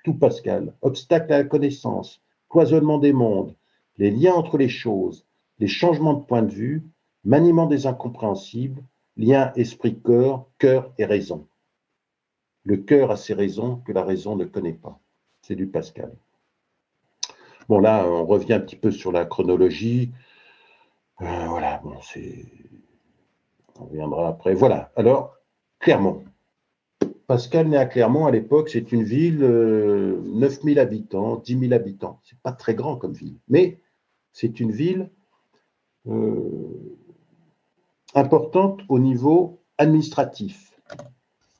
Speaker 2: tout Pascal, obstacle à la connaissance, cloisonnement des mondes, les liens entre les choses, les changements de point de vue, maniement des incompréhensibles, lien esprit-corps, cœur et raison. Le cœur a ses raisons que la raison ne connaît pas. C'est du Pascal. Bon, là, on revient un petit peu sur la chronologie. Voilà, bon, on reviendra après. Voilà, alors, Clermont. Pascal naît à Clermont à l'époque, c'est une ville, 9000 habitants, 10 000 habitants. C'est pas très grand comme ville, mais c'est une ville importante au niveau administratif.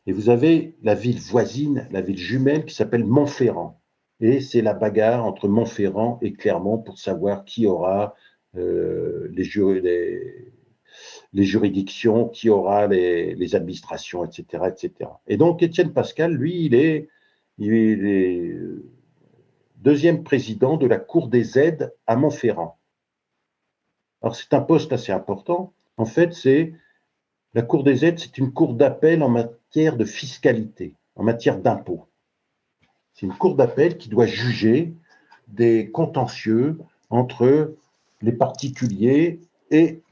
Speaker 2: Et vous avez la ville voisine, la ville jumelle qui s'appelle Montferrand. Et c'est la bagarre entre Montferrand et Clermont pour savoir qui aura les juridictions, qui aura les administrations, etc., etc. Et donc, Étienne Pascal, lui, il est deuxième président de la Cour des aides à Montferrand. Alors, c'est un poste assez important. En fait, la Cour des aides, c'est une cour d'appel en matière de fiscalité, en matière d'impôt. C'est une cour d'appel qui doit juger des contentieux entre les particuliers et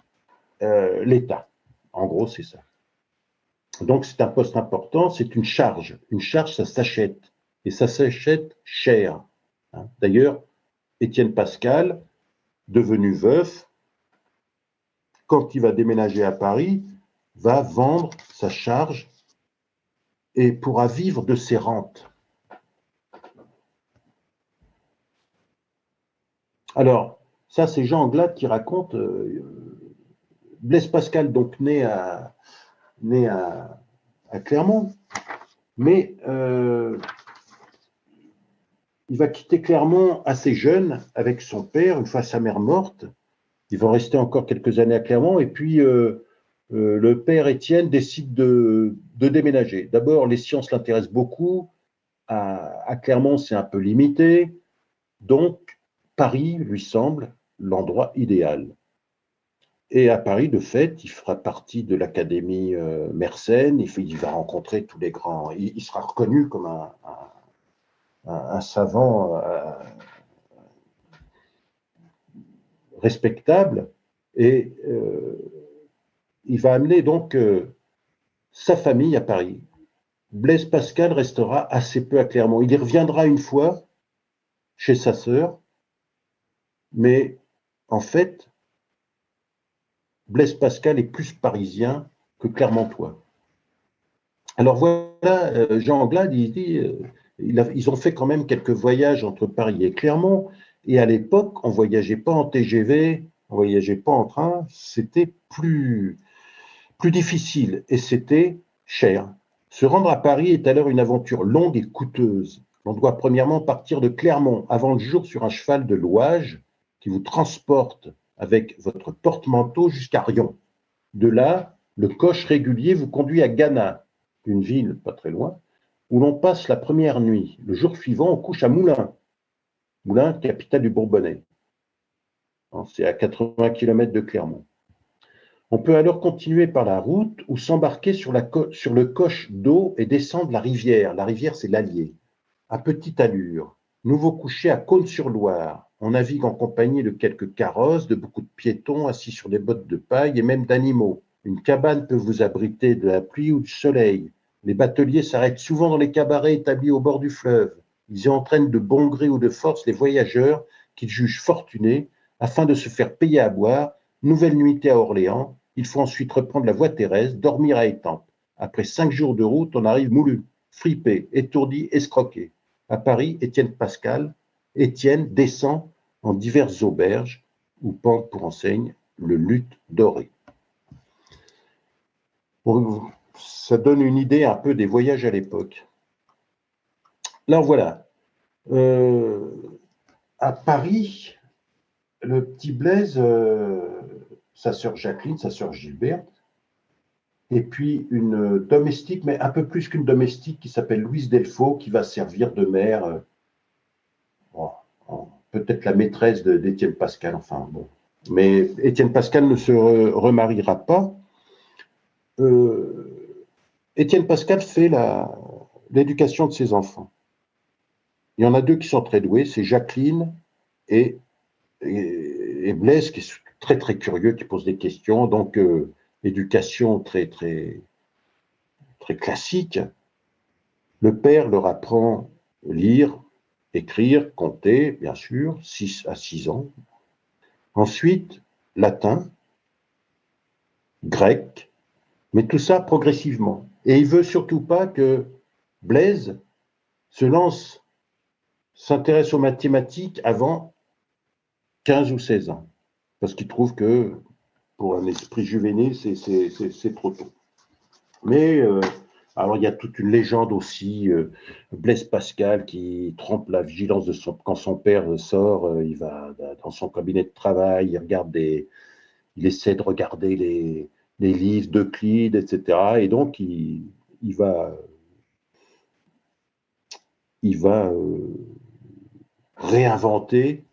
Speaker 2: l'État. En gros, c'est ça. Donc, c'est un poste important, c'est une charge. Une charge, ça s'achète. Et ça s'achète cher. D'ailleurs, Étienne Pascal, devenu veuf, quand il va déménager à Paris, va vendre sa charge et pourra vivre de ses rentes. Alors, ça, c'est Jean Anglade qui raconte. Blaise Pascal, donc né à Clermont, mais il va quitter Clermont assez jeune avec son père, une fois sa mère morte. Ils vont rester encore quelques années à Clermont, et puis le père Étienne décide de déménager. D'abord, les sciences l'intéressent beaucoup. À Clermont, c'est un peu limité. Donc, Paris lui semble l'endroit idéal. Et à Paris, de fait, il fera partie de l'Académie Mersenne. Il va rencontrer tous les grands. Il sera reconnu comme un savant respectable. Et il va amener donc sa famille à Paris. Blaise Pascal restera assez peu à Clermont. Il y reviendra une fois chez sa sœur, mais en fait, Blaise Pascal est plus parisien que clermontois. Alors voilà, Jean Anglade, il dit, ils ont fait quand même quelques voyages entre Paris et Clermont, et à l'époque, on ne voyageait pas en TGV, on ne voyageait pas en train, c'était plus difficile et c'était cher. Se rendre à Paris est alors une aventure longue et coûteuse. On doit premièrement partir de Clermont avant le jour sur un cheval de louage qui vous transporte avec votre porte-manteau jusqu'à Riom. De là, le coche régulier vous conduit à Gannat, une ville pas très loin, où l'on passe la première nuit. Le jour suivant, on couche à Moulins, Moulins, capitale du Bourbonnais. C'est à 80 km de Clermont. On peut alors continuer par la route ou s'embarquer sur le coche d'eau et descendre la rivière. La rivière, c'est l'Allier. À petite allure, nouveau coucher à Cosne-sur-Loire. On navigue en compagnie de quelques carrosses, de beaucoup de piétons assis sur des bottes de paille et même d'animaux. Une cabane peut vous abriter de la pluie ou du soleil. Les bateliers s'arrêtent souvent dans les cabarets établis au bord du fleuve. Ils y entraînent de bon gré ou de force les voyageurs qu'ils jugent fortunés afin de se faire payer à boire. Nouvelle nuitée à Orléans. Il faut ensuite reprendre la voie terrestre, dormir à Étampes. Après 5 jours de route, on arrive moulu, fripé, étourdi, escroqué. À Paris, Étienne descend en diverses auberges où pend pour enseigne le luth doré. Bon, ça donne une idée un peu des voyages à l'époque. Là, voilà. À Paris, le petit Blaise, sa sœur Jacqueline, sa sœur Gilberte, et puis une domestique, mais un peu plus qu'une domestique, qui s'appelle Louise Delfaux, qui va servir de mère, peut-être la maîtresse d'Étienne Pascal, enfin bon. Mais Étienne Pascal ne se remariera pas. Étienne Pascal fait l'éducation de ses enfants. Il y en a deux qui sont très doués, c'est Jacqueline et Blaise, qui est très très curieux, qui pose des questions. Donc, éducation très très très classique. Le père leur apprend à lire, écrire, compter, bien sûr, 6 à 6 ans. Ensuite, latin, grec, mais tout ça progressivement. Et il veut surtout pas que Blaise s'intéresse aux mathématiques avant 15 ou 16 ans, parce qu'il trouve que pour un esprit juvénile, c'est trop tôt. Mais alors il y a toute une légende aussi, Blaise Pascal qui trompe la vigilance de quand son père sort, il va dans son cabinet de travail, il essaie de regarder les livres d'Euclide, etc. Et donc il va réinventer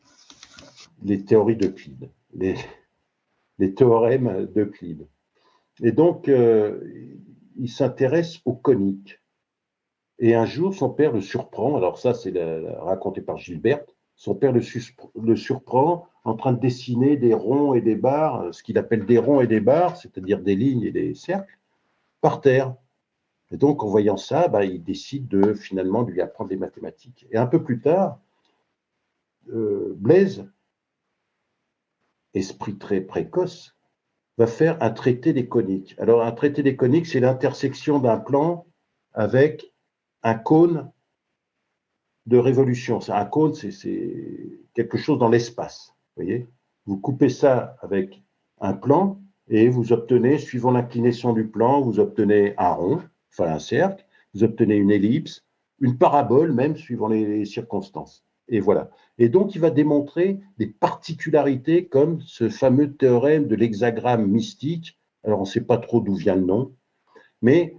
Speaker 2: les théories d'Euclide, les théorèmes d'Euclide. Et donc, il s'intéresse aux coniques. Et un jour, son père le surprend, alors ça, c'est raconté par Gilberte, son père le surprend en train de dessiner des ronds et des barres, ce qu'il appelle des ronds et des barres, c'est-à-dire des lignes et des cercles, par terre. Et donc, en voyant ça, il décide finalement de lui apprendre les mathématiques. Et un peu plus tard, Blaise, esprit très précoce, va faire un traité des coniques. Alors, un traité des coniques, c'est l'intersection d'un plan avec un cône de révolution. Un cône, c'est quelque chose dans l'espace. Vous voyez, vous coupez ça avec un plan et vous obtenez, suivant l'inclinaison du plan, vous obtenez un rond, enfin un cercle, vous obtenez une ellipse, une parabole même, suivant les circonstances. Et voilà. Et donc, il va démontrer des particularités comme ce fameux théorème de l'hexagramme mystique. Alors, on ne sait pas trop d'où vient le nom, mais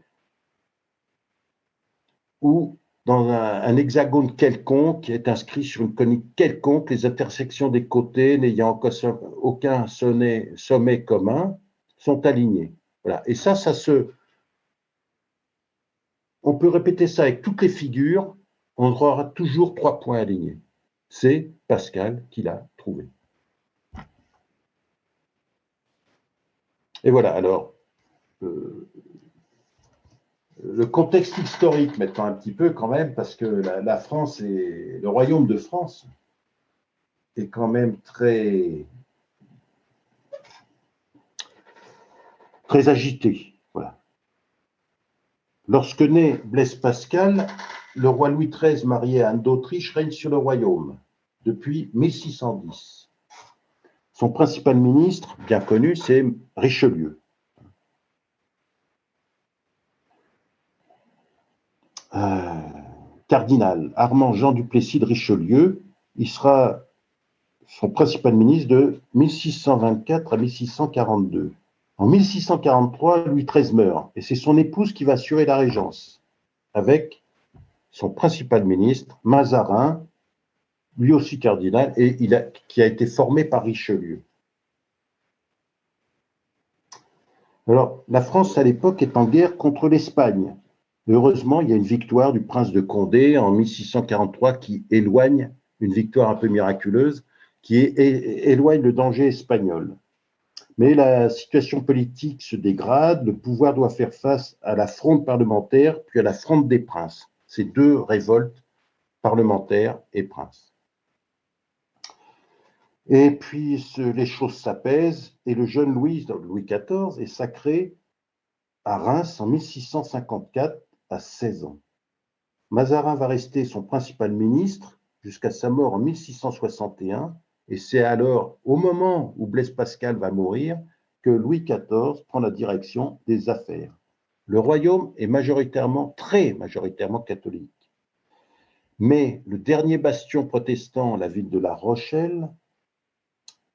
Speaker 2: où dans un hexagone quelconque qui est inscrit sur une conique quelconque, les intersections des côtés n'ayant aucun sommet commun sont alignées. Voilà. Et ça on peut répéter ça avec toutes les figures, on aura toujours 3 points alignés. C'est Pascal qui l'a trouvé. Et voilà, alors, le contexte historique maintenant un petit peu quand même, parce que la France et le royaume de France est quand même très agité. Voilà. Lorsque naît Blaise Pascal, le roi Louis XIII, marié à Anne d'Autriche, règne sur le royaume depuis 1610. Son principal ministre, bien connu, c'est Richelieu. Cardinal Armand Jean Duplessis de Richelieu, il sera son principal ministre de 1624 à 1642. En 1643, Louis XIII meurt et c'est son épouse qui va assurer la régence avec son principal ministre, Mazarin, lui aussi cardinal, et qui a été formé par Richelieu. Alors, la France, à l'époque, est en guerre contre l'Espagne. Heureusement, il y a une victoire du prince de Condé en 1643 qui éloigne, une victoire un peu miraculeuse, qui éloigne le danger espagnol. Mais la situation politique se dégrade, le pouvoir doit faire face à la fronde parlementaire, puis à la fronde des princes. Ces deux révoltes, parlementaires et princes. Et puis, les choses s'apaisent et le jeune Louis XIV, est sacré à Reims en 1654 à 16 ans. Mazarin va rester son principal ministre jusqu'à sa mort en 1661 et c'est alors, au moment où Blaise Pascal va mourir, que Louis XIV prend la direction des affaires. Le royaume est très majoritairement catholique. Mais le dernier bastion protestant, la ville de La Rochelle,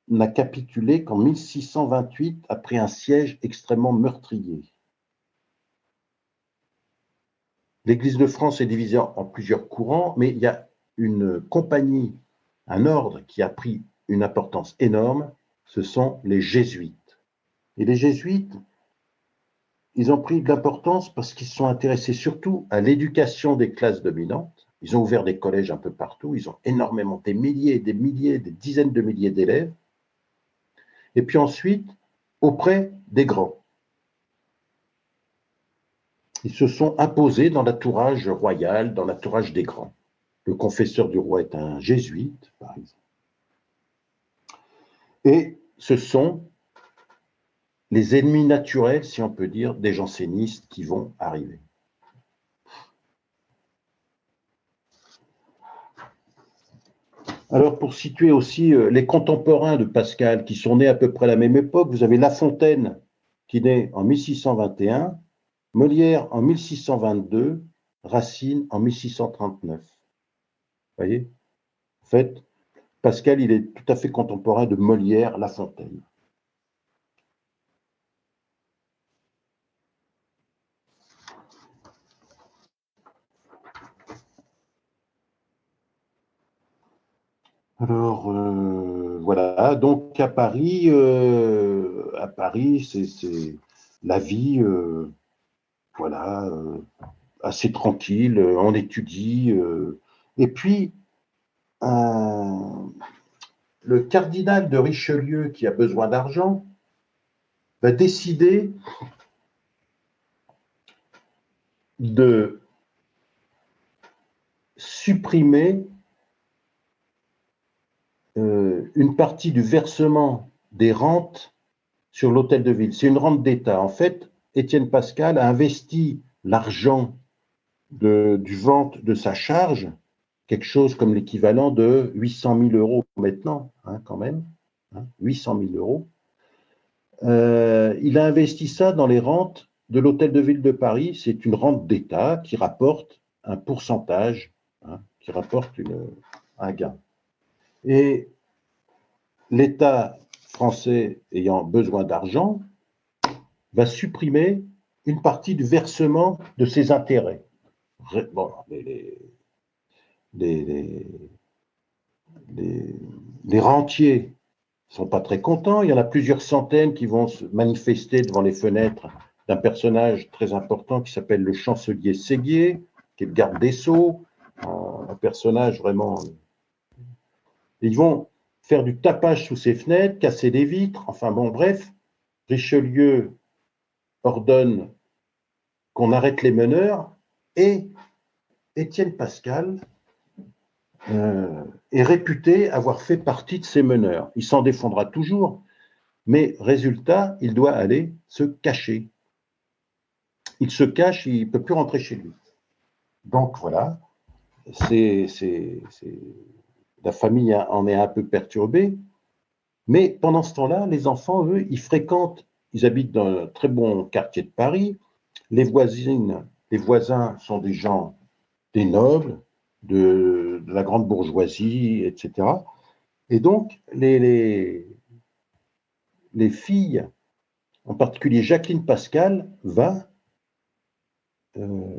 Speaker 2: n'a capitulé qu'en 1628 après un siège extrêmement meurtrier. L'Église de France est divisée en plusieurs courants, mais il y a une compagnie, un ordre qui a pris une importance énorme, ce sont les jésuites. Et les jésuites, ils ont pris de l'importance parce qu'ils se sont intéressés surtout à l'éducation des classes dominantes. Ils ont ouvert des collèges un peu partout, ils ont énormément, des milliers, des milliers, des dizaines de milliers d'élèves. Et puis ensuite, auprès des grands. Ils se sont imposés dans l'entourage royal, dans l'entourage des grands. Le confesseur du roi est un jésuite, par exemple. Et ce sont les ennemis naturels, si on peut dire, des jansénistes qui vont arriver. Alors, pour situer aussi les contemporains de Pascal, qui sont nés à peu près à la même époque, vous avez La Fontaine, qui naît en 1621, Molière en 1622, Racine en 1639. Vous voyez? En fait, Pascal, il est tout à fait contemporain de Molière, La Fontaine. Alors, voilà, donc à Paris, c'est la vie, voilà, assez tranquille, on étudie. Et puis, le cardinal de Richelieu, qui a besoin d'argent, va décider de supprimer une partie du versement des rentes sur l'hôtel de ville. C'est une rente d'État. En fait, Étienne Pascal a investi l'argent du vente de sa charge, quelque chose comme l'équivalent de 800 000 euros maintenant, hein, quand même, hein, 800 000 euros. Il a investi ça dans les rentes de l'hôtel de ville de Paris. C'est une rente d'État qui rapporte un pourcentage, hein, qui rapporte un gain. Et l'État français ayant besoin d'argent va supprimer une partie du versement de ses intérêts. Bon, les rentiers ne sont pas très contents. Il y en a plusieurs centaines qui vont se manifester devant les fenêtres d'un personnage très important qui s'appelle le chancelier Séguier, qui est le garde des Sceaux, un personnage vraiment... Ils vont faire du tapage sous ses fenêtres, casser des vitres, enfin bon, bref, Richelieu ordonne qu'on arrête les meneurs et Étienne Pascal est réputé avoir fait partie de ces meneurs. Il s'en défendra toujours, mais résultat, il doit aller se cacher. Il se cache, il ne peut plus rentrer chez lui. Donc voilà, la famille en est un peu perturbée, mais pendant ce temps-là, les enfants, eux, ils fréquentent, ils habitent dans un très bon quartier de Paris, les voisins sont des gens, des nobles, de la grande bourgeoisie, etc. Et donc, les filles, en particulier Jacqueline Pascal, va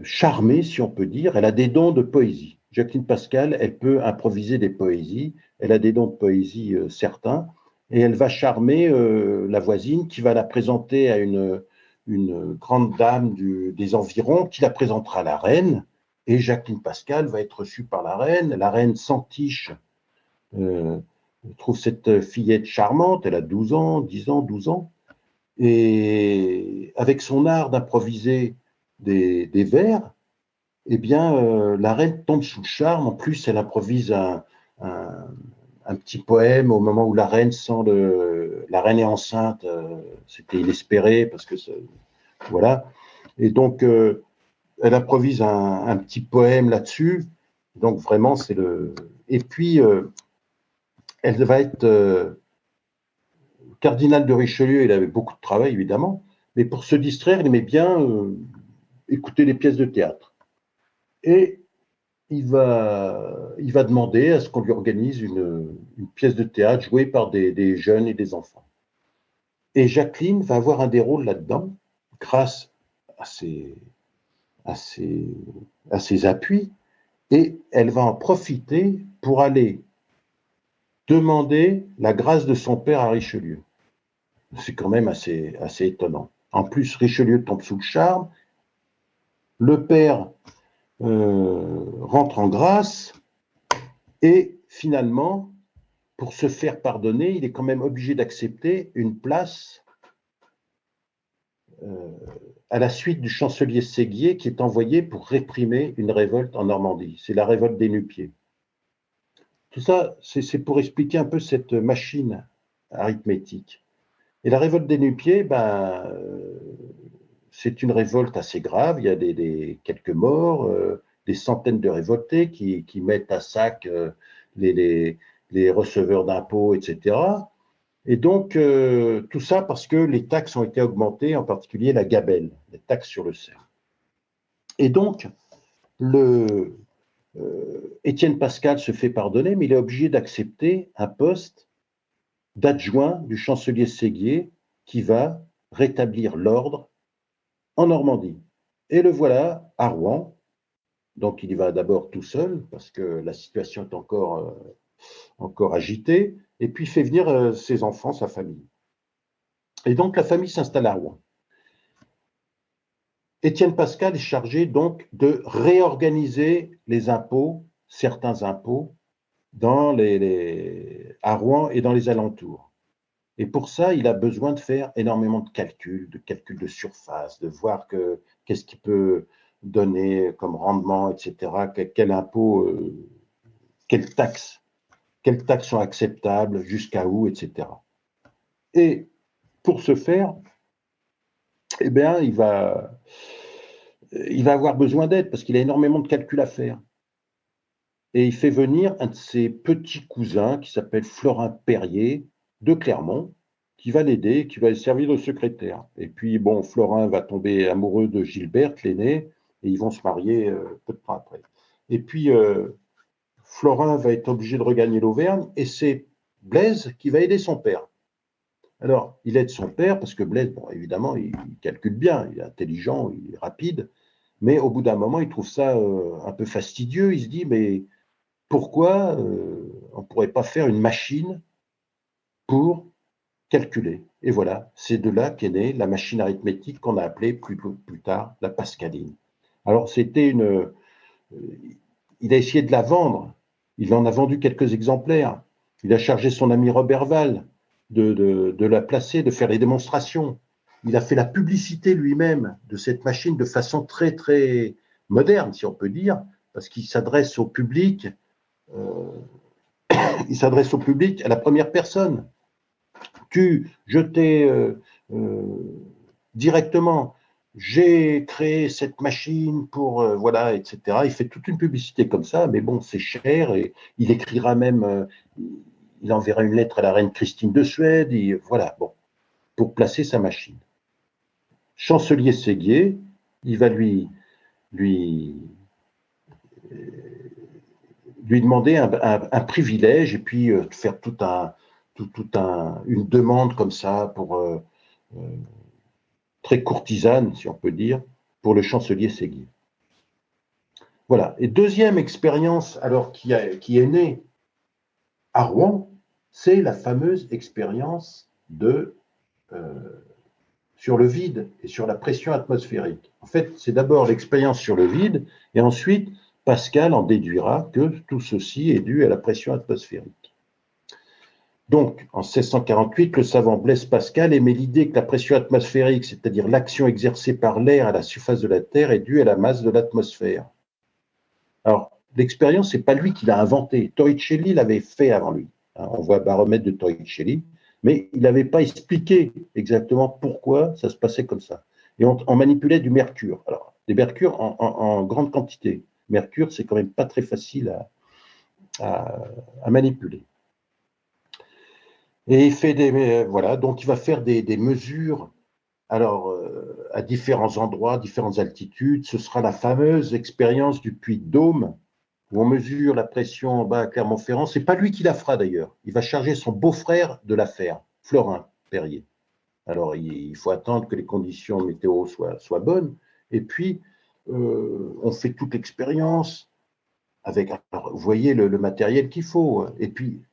Speaker 2: charmer, si on peut dire. Elle a des dons de poésie. Jacqueline Pascal, elle peut improviser des poésies. Elle a des dons de poésie certains. Et elle va charmer la voisine qui va la présenter à une grande dame des environs qui la présentera à la reine. Et Jacqueline Pascal va être reçue par la reine. La reine s'entiche, trouve cette fillette charmante. Elle a 12 ans, 10 ans, 12 ans. Et avec son art d'improviser des vers, eh bien, la reine tombe sous le charme. En plus, elle improvise un petit poème au moment où la reine la reine est enceinte. C'était inespéré parce que voilà. Et donc, elle improvise un petit poème là-dessus. Donc vraiment, c'est le. Et puis, elle va être cardinal de Richelieu. Il avait beaucoup de travail évidemment, mais pour se distraire, il aimait bien écouter des pièces de théâtre. Et il va demander à ce qu'on lui organise une pièce de théâtre jouée par des jeunes et des enfants. Et Jacqueline va avoir un des rôles là-dedans, grâce à ses appuis, et elle va en profiter pour aller demander la grâce de son père à Richelieu. C'est quand même assez étonnant. En plus, Richelieu tombe sous le charme. Le père rentre en grâce et finalement, pour se faire pardonner, il est quand même obligé d'accepter une place à la suite du chancelier Séguier qui est envoyé pour réprimer une révolte en Normandie. C'est la révolte des Nu-Pieds. Tout ça, c'est pour expliquer un peu cette machine arithmétique. Et la révolte des Nu-Pieds, c'est une révolte assez grave. Il y a quelques morts, des centaines de révoltés qui mettent à sac les, les receveurs d'impôts, etc. Et donc, tout ça parce que les taxes ont été augmentées, en particulier la gabelle, les taxes sur le cerf. Et donc, Étienne Pascal se fait pardonner, mais il est obligé d'accepter un poste d'adjoint du chancelier Séguier qui va rétablir l'ordre en Normandie. Et le voilà à Rouen. Donc, il y va d'abord tout seul parce que la situation est encore agitée. Et puis, il fait venir ses enfants, sa famille. Et donc, la famille s'installe à Rouen. Étienne Pascal est chargé donc de réorganiser les impôts, certains impôts, à Rouen et dans les alentours. Et pour ça, il a besoin de faire énormément de calculs de surface, de voir qu'est-ce qui peut donner comme rendement, etc., quel impôt, quelles taxes sont acceptables, jusqu'à où, etc. Et pour ce faire, eh bien, il va avoir besoin d'aide parce qu'il a énormément de calculs à faire. Et il fait venir un de ses petits cousins qui s'appelle Florin Perrier de Clermont, qui va l'aider, qui va lui servir de secrétaire. Et puis, bon, Florin va tomber amoureux de Gilberte, l'aînée, et ils vont se marier peu de temps après. Et puis, Florin va être obligé de regagner l'Auvergne, et c'est Blaise qui va aider son père. Alors, il aide son père parce que Blaise, bon, évidemment, il calcule bien, il est intelligent, il est rapide, mais au bout d'un moment, il trouve ça un peu fastidieux. Il se dit, mais pourquoi on ne pourrait pas faire une machine pour calculer? Et voilà, c'est de là qu'est née la machine arithmétique qu'on a appelée plus tard la Pascaline. Alors, il a essayé de la vendre, il en a vendu quelques exemplaires, il a chargé son ami Robert Val de la placer, de faire les démonstrations. Il a fait la publicité lui-même de cette machine de façon très, très moderne, si on peut dire, parce qu'il s'adresse au public à la première personne. Je t'ai directement, j'ai créé cette machine pour, voilà, etc. Il fait toute une publicité comme ça, mais bon, c'est cher, et il écrira même, il enverra une lettre à la reine Christine de Suède, voilà, bon, pour placer sa machine. Chancelier Séguier, il va lui demander un privilège et puis faire une demande comme ça pour très courtisane, si on peut dire, pour le chancelier Séguier. Voilà. Et deuxième expérience, alors qui est née à Rouen, c'est la fameuse expérience sur le vide et sur la pression atmosphérique. En fait, c'est d'abord l'expérience sur le vide, et ensuite, Pascal en déduira que tout ceci est dû à la pression atmosphérique. Donc, en 1648, le savant Blaise Pascal émet l'idée que la pression atmosphérique, c'est-à-dire l'action exercée par l'air à la surface de la Terre, est due à la masse de l'atmosphère. Alors, l'expérience, ce n'est pas lui qui l'a inventé. Torricelli l'avait fait avant lui. On voit baromètre de Torricelli, mais il n'avait pas expliqué exactement pourquoi ça se passait comme ça. Et on manipulait du mercure. Alors, des mercures en grande quantité. Mercure, c'est quand même pas très facile à manipuler. Et il fait voilà, donc il va faire des mesures, alors à différents endroits, différentes altitudes. Ce sera la fameuse expérience du Puy de Dôme, où on mesure la pression en bas à Clermont-Ferrand. C'est pas lui qui la fera d'ailleurs. Il va charger son beau-frère de la faire, Florin Perrier. Alors il faut attendre que les conditions météo soient bonnes. Et puis on fait toute l'expérience avec, alors, vous voyez le matériel qu'il faut. Et puis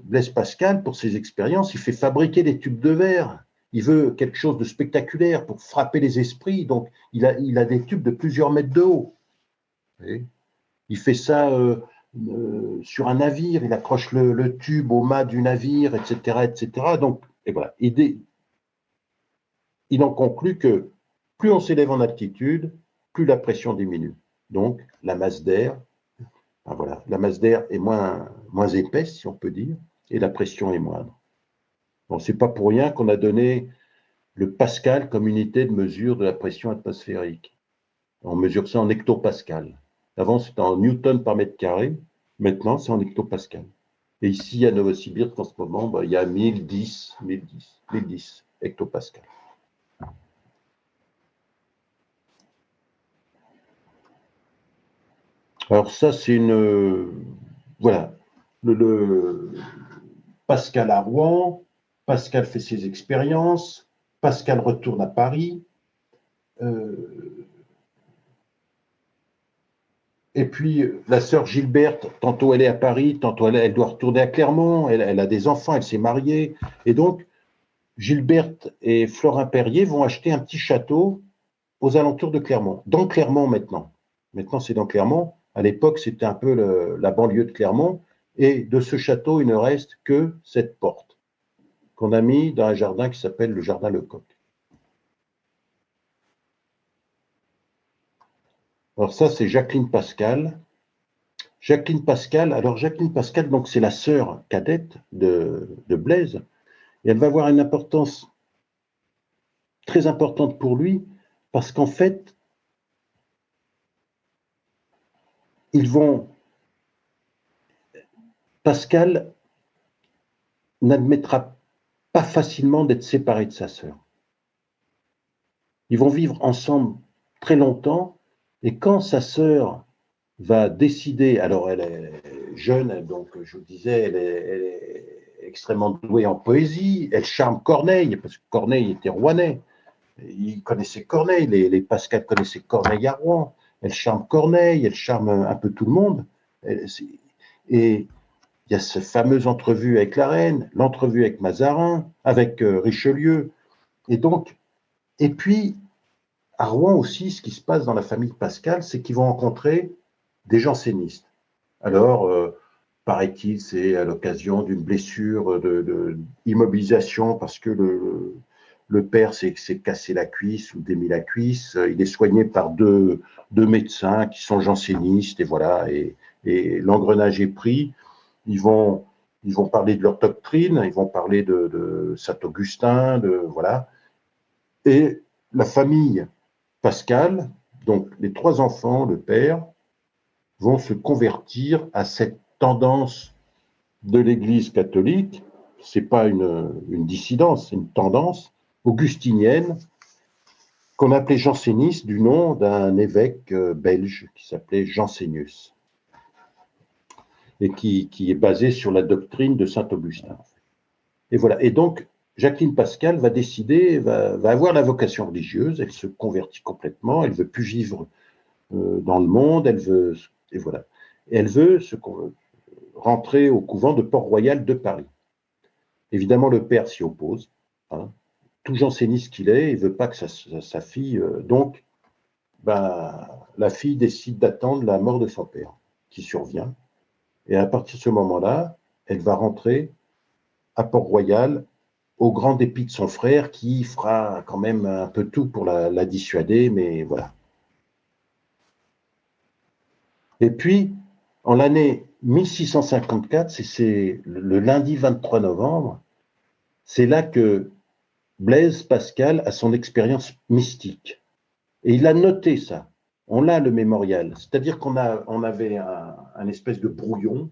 Speaker 2: Blaise Pascal, pour ses expériences, il fait fabriquer des tubes de verre. Il veut quelque chose de spectaculaire pour frapper les esprits. Donc, il a des tubes de plusieurs mètres de haut. Il fait ça sur un navire. Il accroche le tube au mât du navire, etc., etc. Donc, et voilà. Il en conclut que plus on s'élève en altitude, plus la pression diminue. Donc, la masse d'air, voilà, la masse d'air est moins épaisse, si on peut dire, et la pression est moindre. Bon, c'est pas pour rien qu'on a donné le Pascal comme unité de mesure de la pression atmosphérique. On mesure ça en hectopascal. Avant, c'était en newton par mètre carré. Maintenant, c'est en hectopascal. Et ici, à Novosibirsk, en ce moment, il y a 1010 hectopascal. Alors ça, c'est voilà, le Pascal à Rouen, Pascal fait ses expériences, Pascal retourne à Paris, et puis la sœur Gilberte, tantôt elle est à Paris, tantôt elle doit retourner à Clermont, elle a des enfants, elle s'est mariée, et donc Gilberte et Florin Perrier vont acheter un petit château aux alentours de Clermont, dans Clermont maintenant. Maintenant, c'est dans Clermont. À l'époque, c'était un peu la banlieue de Clermont. Et de ce château, il ne reste que cette porte qu'on a mis dans un jardin qui s'appelle le jardin Lecoq. Alors ça, c'est Jacqueline Pascal. Jacqueline Pascal, donc c'est la sœur cadette de Blaise. Et elle va avoir une importance très importante pour lui parce qu'en fait, Pascal n'admettra pas facilement d'être séparé de sa sœur. Ils vont vivre ensemble très longtemps, et quand sa sœur va décider, alors elle est jeune, donc je vous disais, elle est extrêmement douée en poésie, elle charme Corneille, parce que Corneille était rouennais, il connaissait Corneille, les Pascal connaissaient Corneille à Rouen, elle charme Corneille, elle charme un peu tout le monde, et il y a cette fameuse entrevue avec la reine, l'entrevue avec Mazarin, avec Richelieu, et puis à Rouen aussi, ce qui se passe dans la famille Pascal, c'est qu'ils vont rencontrer des jansénistes. Alors, paraît-il, c'est à l'occasion d'une blessure d'immobilisation parce que le père s'est cassé la cuisse ou démis la cuisse. Il est soigné par deux médecins qui sont jansénistes, et voilà, et l'engrenage est pris. Ils vont parler de leur doctrine, ils vont parler de Saint-Augustin, voilà. Et la famille Pascal, donc les trois enfants, le père, vont se convertir à cette tendance de l'Église catholique. C'est pas une dissidence, c'est une tendance augustinienne qu'on appelait janséniste du nom d'un évêque belge qui s'appelait Jansenius et qui est basé sur la doctrine de saint Augustin. Et voilà. Et donc, Jacqueline Pascal va décider, va avoir la vocation religieuse, elle se convertit complètement, elle veut plus vivre dans le monde, elle veut, et voilà. Et elle veut rentrer au couvent de Port-Royal de Paris. Évidemment, le père s'y oppose, hein. Tout janséniste qu'il est, il ne veut pas que sa fille, donc, la fille décide d'attendre la mort de son père, qui survient. Et à partir de ce moment-là, elle va rentrer à Port-Royal, au grand dépit de son frère, qui fera quand même un peu tout pour la dissuader, mais voilà. Et puis, en l'année 1654, c'est le lundi 23 novembre, c'est là que Blaise Pascal a son expérience mystique. Et il a noté ça. On l'a, le mémorial. C'est-à-dire qu'on avait un espèce de brouillon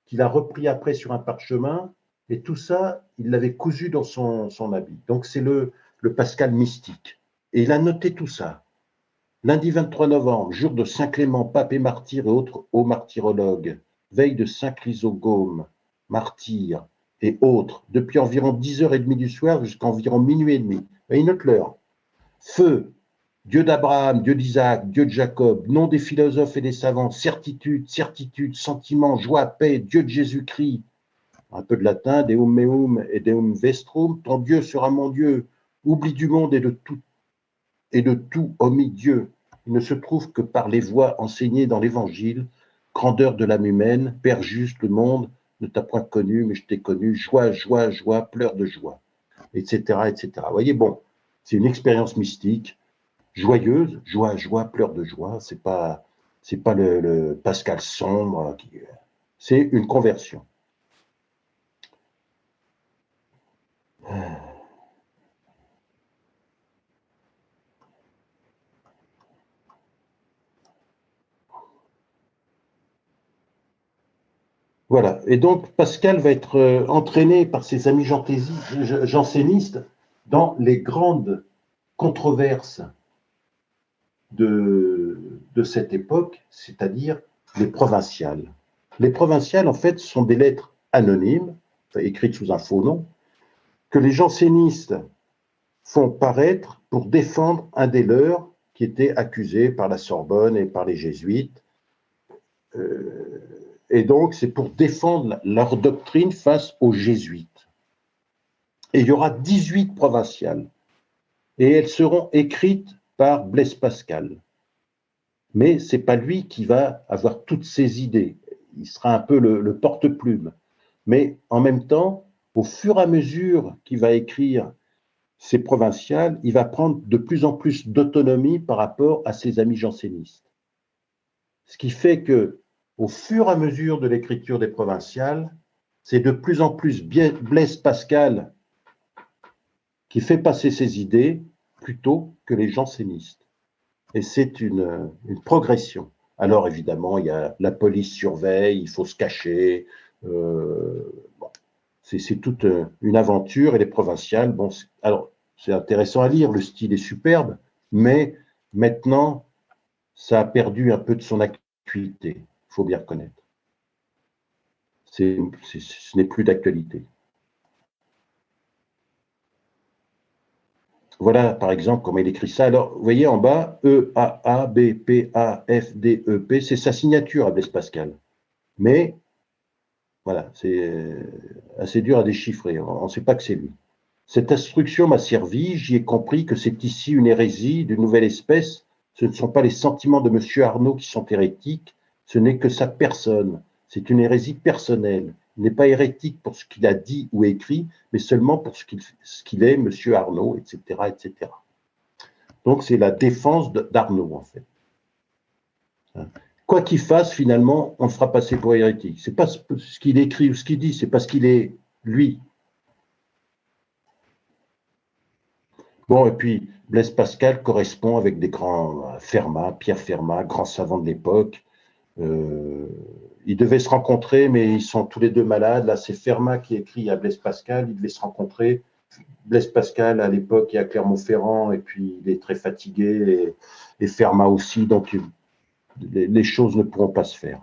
Speaker 2: qu'il a repris après sur un parchemin, et tout ça, il l'avait cousu dans son habit. Donc c'est le Pascal mystique. Et il a noté tout ça. Lundi 23 novembre, jour de Saint Clément, pape et martyr et autres hauts martyrologues, veille de Saint Chrysogome, martyr et autres, depuis environ 10h30 du soir jusqu'à environ minuit et demi. Et il note l'heure. Feu, Dieu d'Abraham, Dieu d'Isaac, Dieu de Jacob, nom des philosophes et des savants, certitude, sentiment, joie, paix, Dieu de Jésus-Christ. un peu de latin, Deum meum et Deum vestrum, ton Dieu sera mon Dieu, oubli du monde et de tout, omis Dieu. Il ne se trouve que par les voies enseignées dans l'Évangile, grandeur de l'âme humaine, Père juste, le monde ne t'a point connu, mais je t'ai connu, joie, joie, joie, pleurs de joie, etc., etc. Vous voyez, bon, c'est une expérience mystique, joyeuse, joie, joie, pleurs de joie, c'est pas le Pascal sombre, c'est une conversion. Voilà. Et donc, Pascal va être entraîné par ses amis jansénistes dans les grandes controverses de cette époque, c'est-à-dire les provinciales. Les provinciales, en fait, sont des lettres anonymes, écrites sous un faux nom, que les jansénistes font paraître pour défendre un des leurs qui était accusé par la Sorbonne et par les jésuites. Et donc, c'est pour défendre leur doctrine face aux jésuites. Et il y aura 18 provinciales. Et elles seront écrites par Blaise Pascal. Mais ce n'est pas lui qui va avoir toutes ces idées. Il sera un peu le porte-plume. Mais en même temps, au fur et à mesure qu'il va écrire ces provinciales, il va prendre de plus en plus d'autonomie par rapport à ses amis jansénistes. Ce qui fait que, au fur et à mesure de l'écriture des provinciales, c'est de plus en plus Blaise Pascal qui fait passer ses idées plutôt que les jansénistes. Et c'est une progression. Alors évidemment, il y a la police surveille, il faut se cacher. Bon, c'est toute une aventure. Et les provinciales, bon, alors c'est intéressant à lire, le style est superbe, mais maintenant, ça a perdu un peu de son acuité, il faut bien reconnaître. Ce n'est plus d'actualité. Voilà, par exemple, comment il écrit ça. Alors, vous voyez en bas, E-A-A-B-P-A-F-D-E-P, c'est sa signature à Blaise Pascal. Mais, voilà, c'est assez dur à déchiffrer. On ne sait pas que c'est lui. Cette instruction m'a servi, j'y ai compris que c'est ici une hérésie d'une nouvelle espèce. Ce ne sont pas les sentiments de M. Arnauld qui sont hérétiques, ce n'est que sa personne. C'est une hérésie personnelle. Il n'est pas hérétique pour ce qu'il a dit ou écrit, mais seulement pour ce qu'il est, M. Arnauld, etc., etc. Donc c'est la défense d'Arnauld, en fait. Quoi qu'il fasse, finalement, on le fera passer pour hérétique. C'est pas ce qu'il écrit ou ce qu'il dit, c'est parce qu'il est lui. Bon, et puis Blaise Pascal correspond avec des grands Fermat, Pierre Fermat, grand savant de l'époque. Ils devaient se rencontrer, mais ils sont tous les deux malades. Là, c'est Fermat qui écrit à Blaise Pascal. Ils devaient se rencontrer. Blaise Pascal, à l'époque, est à Clermont-Ferrand, et puis il est très fatigué, et Fermat aussi, donc les choses ne pourront pas se faire.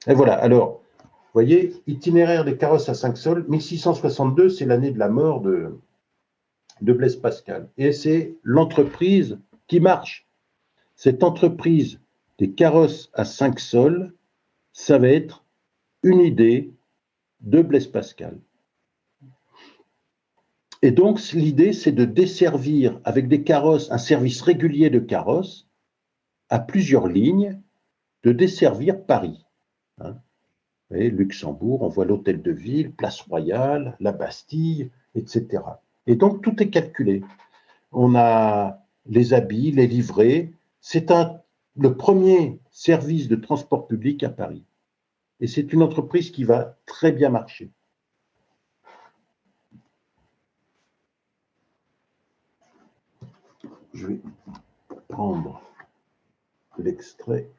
Speaker 2: Et voilà, alors, vous voyez, itinéraire des carrosses à 5 sols, 1662, c'est l'année de la mort de Blaise Pascal. Et c'est l'entreprise qui marche. Cette entreprise des carrosses à 5 sols, ça va être une idée de Blaise Pascal. Et donc, l'idée, c'est de desservir avec des carrosses, un service régulier de carrosses, à plusieurs lignes, de desservir Paris. Hein. Vous voyez, Luxembourg, on voit l'hôtel de ville, Place Royale, la Bastille, etc. Et donc, tout est calculé. On a les habits, les livrets. C'est le premier service de transport public à Paris. Et c'est une entreprise qui va très bien marcher. Je vais prendre l'extrait.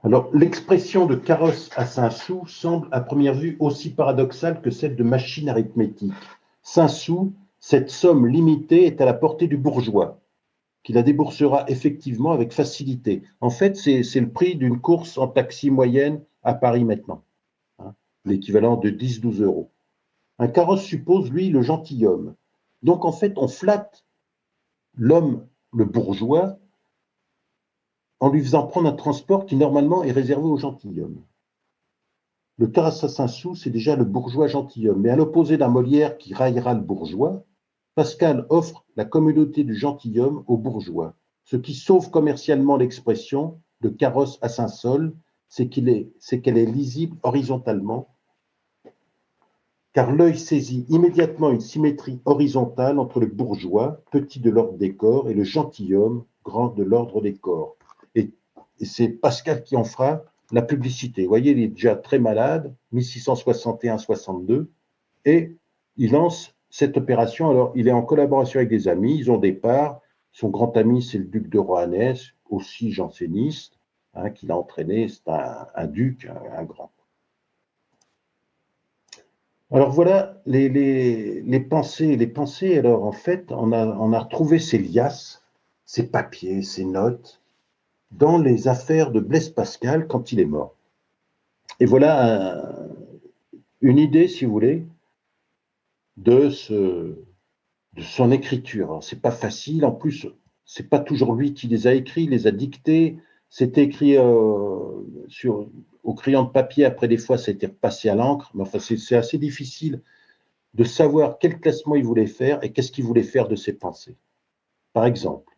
Speaker 2: Alors, l'expression de carrosse à 5 sous semble à première vue aussi paradoxale que celle de machine arithmétique. 5 sous, cette somme limitée est à la portée du bourgeois, qui la déboursera effectivement avec facilité. En fait, c'est le prix d'une course en taxi moyenne à Paris maintenant. l'équivalent de 10-12 euros. Un carrosse suppose, lui, le gentilhomme. Donc, en fait, on flatte l'homme, le bourgeois, en lui faisant prendre un transport qui, normalement, est réservé au gentilhomme. Le carrosse à 5 sous, c'est déjà le bourgeois gentilhomme. Mais à l'opposé d'un Molière qui raillera le bourgeois, Pascal offre la communauté du gentilhomme au bourgeois. Ce qui sauve commercialement l'expression de carrosse à 5 sols, c'est qu'elle est lisible horizontalement, car l'œil saisit immédiatement une symétrie horizontale entre le bourgeois, petit de l'ordre des corps, et le gentilhomme, grand de l'ordre des corps. Et c'est Pascal qui en fera la publicité. Vous voyez, il est déjà très malade, 1661-62, et il lance cette opération. Alors, il est en collaboration avec des amis, ils ont des parts. Son grand ami, c'est le duc de Rohanès, aussi janséniste, qui l'a entraîné. C'est un duc, un grand. Alors voilà les pensées. Les pensées, alors en fait, on a retrouvé ces liasses, ces papiers, ces notes, dans les affaires de Blaise Pascal quand il est mort. Et voilà une idée, si vous voulez, de son écriture. C'est pas facile, en plus, c'est pas toujours lui qui les a écrits, il les a dictés. C'était écrit au crayon de papier, après des fois, ça a été repassé à l'encre, mais enfin, c'est assez difficile de savoir quel classement il voulait faire et qu'est-ce qu'il voulait faire de ses pensées. Par exemple,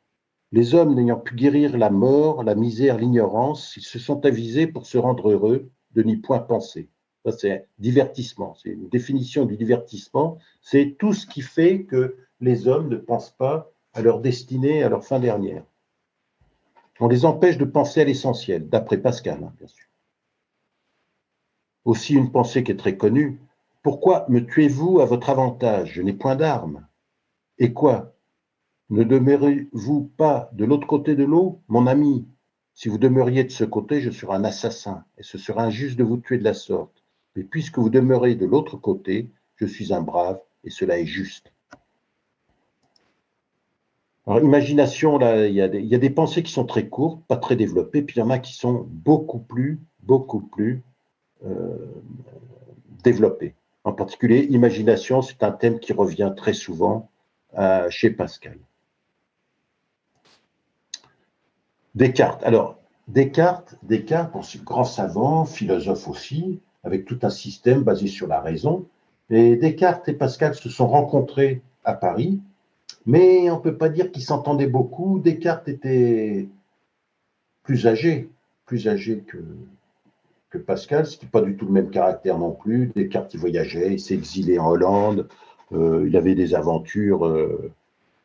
Speaker 2: les hommes n'ayant pu guérir la mort, la misère, l'ignorance, ils se sont avisés pour se rendre heureux de n'y point penser. Ça, c'est divertissement. C'est une définition du divertissement. C'est tout ce qui fait que les hommes ne pensent pas à leur destinée, à leur fin dernière. On les empêche de penser à l'essentiel, d'après Pascal, bien sûr. Aussi une pensée qui est très connue. Pourquoi me tuez-vous à votre avantage? Je n'ai point d'armes. Et quoi? Ne demeurez-vous pas de l'autre côté de l'eau, mon ami? Si vous demeuriez de ce côté, je serais un assassin, et ce serait injuste de vous tuer de la sorte. Mais puisque vous demeurez de l'autre côté, je suis un brave, et cela est juste. Alors, imagination, là, il y a des pensées qui sont très courtes, pas très développées, puis il y en a qui sont beaucoup plus développées. En particulier, imagination, c'est un thème qui revient très souvent chez Pascal. Descartes. Alors, Descartes, pour ce grand savant, philosophe aussi, avec tout un système basé sur la raison. Et Descartes et Pascal se sont rencontrés à Paris, mais on ne peut pas dire qu'ils s'entendaient beaucoup. Descartes était plus âgé que Pascal, ce qui n'est pas du tout le même caractère non plus. Descartes, il voyageait, il s'est exilé en Hollande, il avait des aventures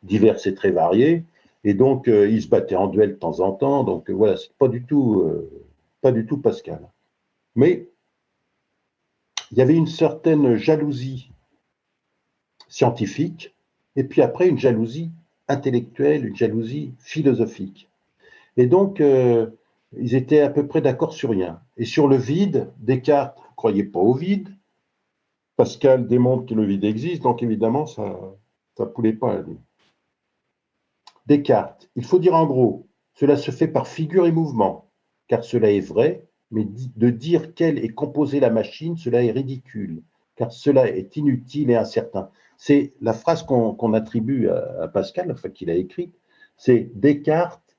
Speaker 2: diverses et très variées. Et donc, il se battait en duel de temps en temps. Donc, voilà, c'est pas du tout Pascal. Mais il y avait une certaine jalousie scientifique, et puis après, une jalousie intellectuelle, une jalousie philosophique. Et donc, ils étaient à peu près d'accord sur rien. Et sur le vide, Descartes ne croyait pas au vide. Pascal démontre que le vide existe, donc évidemment, ça ne poulait pas à lui. Descartes, il faut dire en gros, cela se fait par figure et mouvement, car cela est vrai, mais de dire quelle est composée la machine, cela est ridicule, car cela est inutile et incertain. C'est la phrase qu'on attribue à Pascal, enfin qu'il a écrite, c'est Descartes,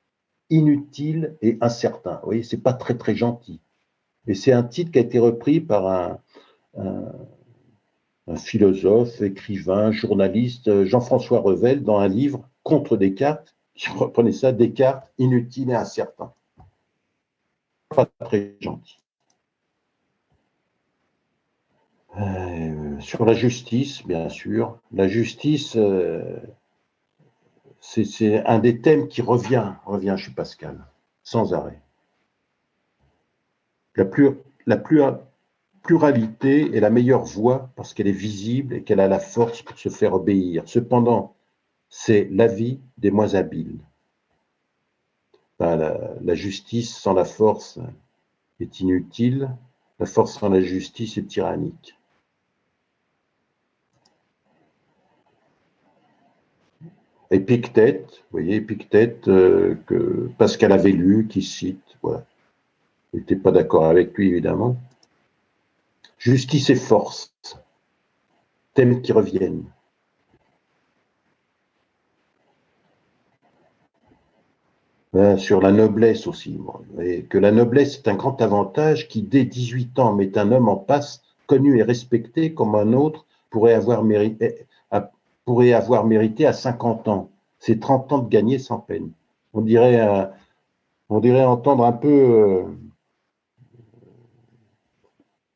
Speaker 2: inutile et incertain. Vous voyez, c'est pas très très gentil. Et c'est un titre qui a été repris par un philosophe, écrivain, journaliste, Jean-François Revel, dans un livre contre Descartes, qui reprenait ça, Descartes, inutile et incertain. Pas très gentil. Sur la justice, bien sûr. La justice, c'est un des thèmes qui revient chez Pascal, sans arrêt. La pluralité est la meilleure voie parce qu'elle est visible et qu'elle a la force pour se faire obéir. Cependant, c'est l'avis des moins habiles. La justice sans la force est inutile, la force sans la justice est tyrannique. Épictète, vous voyez, Épictète, que Pascal avait lu, qui cite, voilà. Il n'était pas d'accord avec lui, évidemment. Justice et force, thèmes qui reviennent. Sur la noblesse aussi, et que la noblesse est un grand avantage qui, dès 18 ans, met un homme en passe, connu et respecté comme un autre pourrait avoir mérité à 50 ans. C'est 30 ans de gagner sans peine. On dirait entendre un peu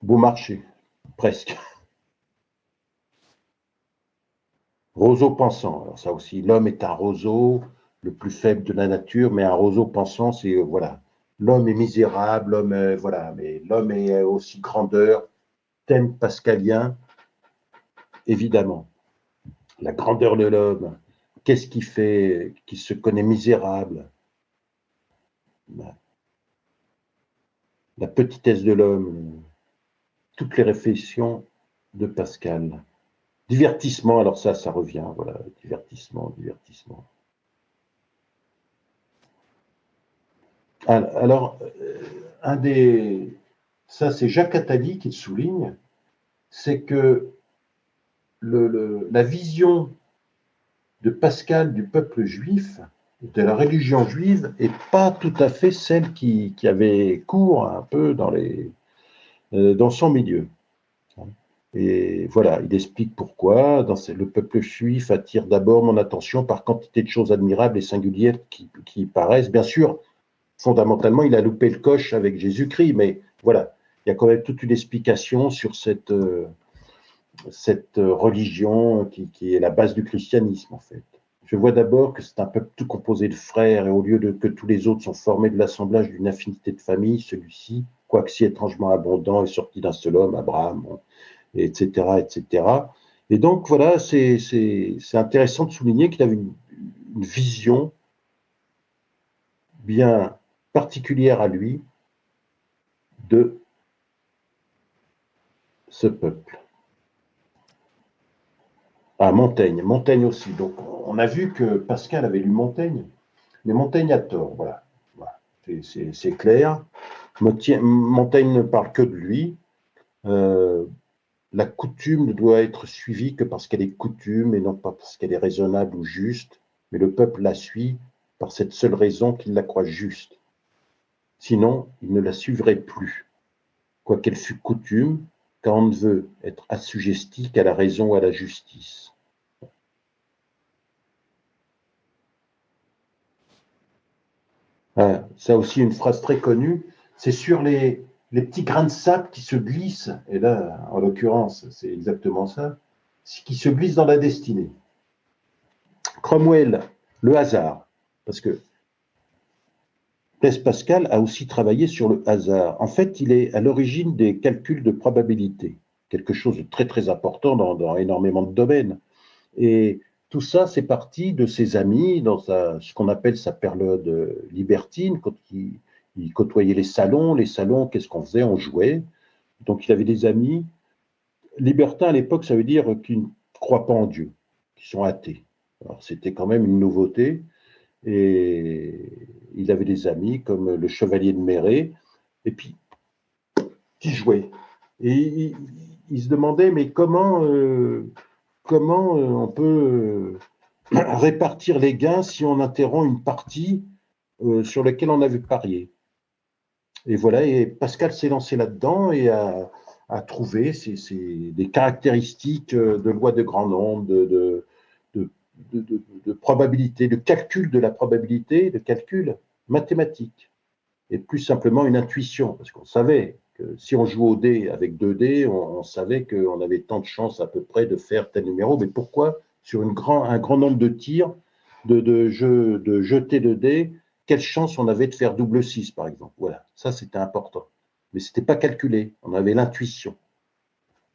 Speaker 2: Beaumarchais, presque. Roseau pensant, alors ça aussi, l'homme est un roseau, le plus faible de la nature, mais un roseau pensant, c'est, voilà, l'homme est misérable, l'homme, voilà, mais l'homme est aussi grandeur, thème pascalien, évidemment. La grandeur de l'homme, qu'est-ce qui fait qu'il se connaît misérable? La petitesse de l'homme, toutes les réflexions de Pascal. Divertissement, alors ça revient, voilà, divertissement. Alors, ça c'est Jacques Attali qui le souligne, c'est que la vision de Pascal du peuple juif, de la religion juive, n'est pas tout à fait celle qui avait cours un peu dans son milieu. Et voilà, il explique pourquoi. Le peuple juif attire d'abord mon attention par quantité de choses admirables et singulières qui paraissent. Bien sûr, fondamentalement, il a loupé le coche avec Jésus-Christ, mais voilà, il y a quand même toute une explication sur cette religion qui est la base du christianisme, en fait. Je vois d'abord que c'est un peuple tout composé de frères, et au lieu que tous les autres sont formés de l'assemblage d'une infinité de familles, celui-ci, quoique si étrangement abondant, est sorti d'un seul homme, Abraham, etc., etc. Et donc, voilà, c'est intéressant de souligner qu'il avait une vision bien particulière à lui de ce peuple. Ah, Montaigne aussi. Donc, on a vu que Pascal avait lu Montaigne, mais Montaigne a tort, voilà. C'est clair. Montaigne ne parle que de lui. La coutume ne doit être suivie que parce qu'elle est coutume et non pas parce qu'elle est raisonnable ou juste, mais le peuple la suit par cette seule raison qu'il la croit juste. Sinon, il ne la suivrait plus, quoiqu'elle fût coutume, car on ne veut être assujetti qu'à la raison ou à la justice. Ça aussi, une phrase très connue, c'est sur les petits grains de sable qui se glissent, et là, en l'occurrence, c'est exactement ça, qui se glissent dans la destinée. Cromwell, le hasard, parce que Blaise Pascal a aussi travaillé sur le hasard. En fait, il est à l'origine des calculs de probabilité, quelque chose de très très important dans énormément de domaines. Et tout ça, c'est parti de ses amis dans ce qu'on appelle sa période libertine, quand il côtoyait les salons. Les salons, qu'est-ce qu'on faisait? On jouait. Donc, il avait des amis. Libertin, à l'époque, ça veut dire qu'ils ne croient pas en Dieu, qu'ils sont athées. Alors, c'était quand même une nouveauté. Et il avait des amis comme le chevalier de Méret, et puis qui jouaient. Et il se demandait, mais comment on peut répartir les gains si on interrompt une partie sur laquelle on avait parié. Et voilà, et Pascal s'est lancé là-dedans et a trouvé des caractéristiques de loi de grand nombre, de probabilité, de calcul de la probabilité, de calcul mathématique, et plus simplement une intuition, parce qu'on savait que si on joue au dé avec 2 dés, on savait qu'on avait tant de chances à peu près de faire tel numéro, mais pourquoi sur un grand nombre de tirs, de jeter de dés, quelle chance on avait de faire double 6, par exemple. Voilà, ça c'était important. Mais ce n'était pas calculé, on avait l'intuition.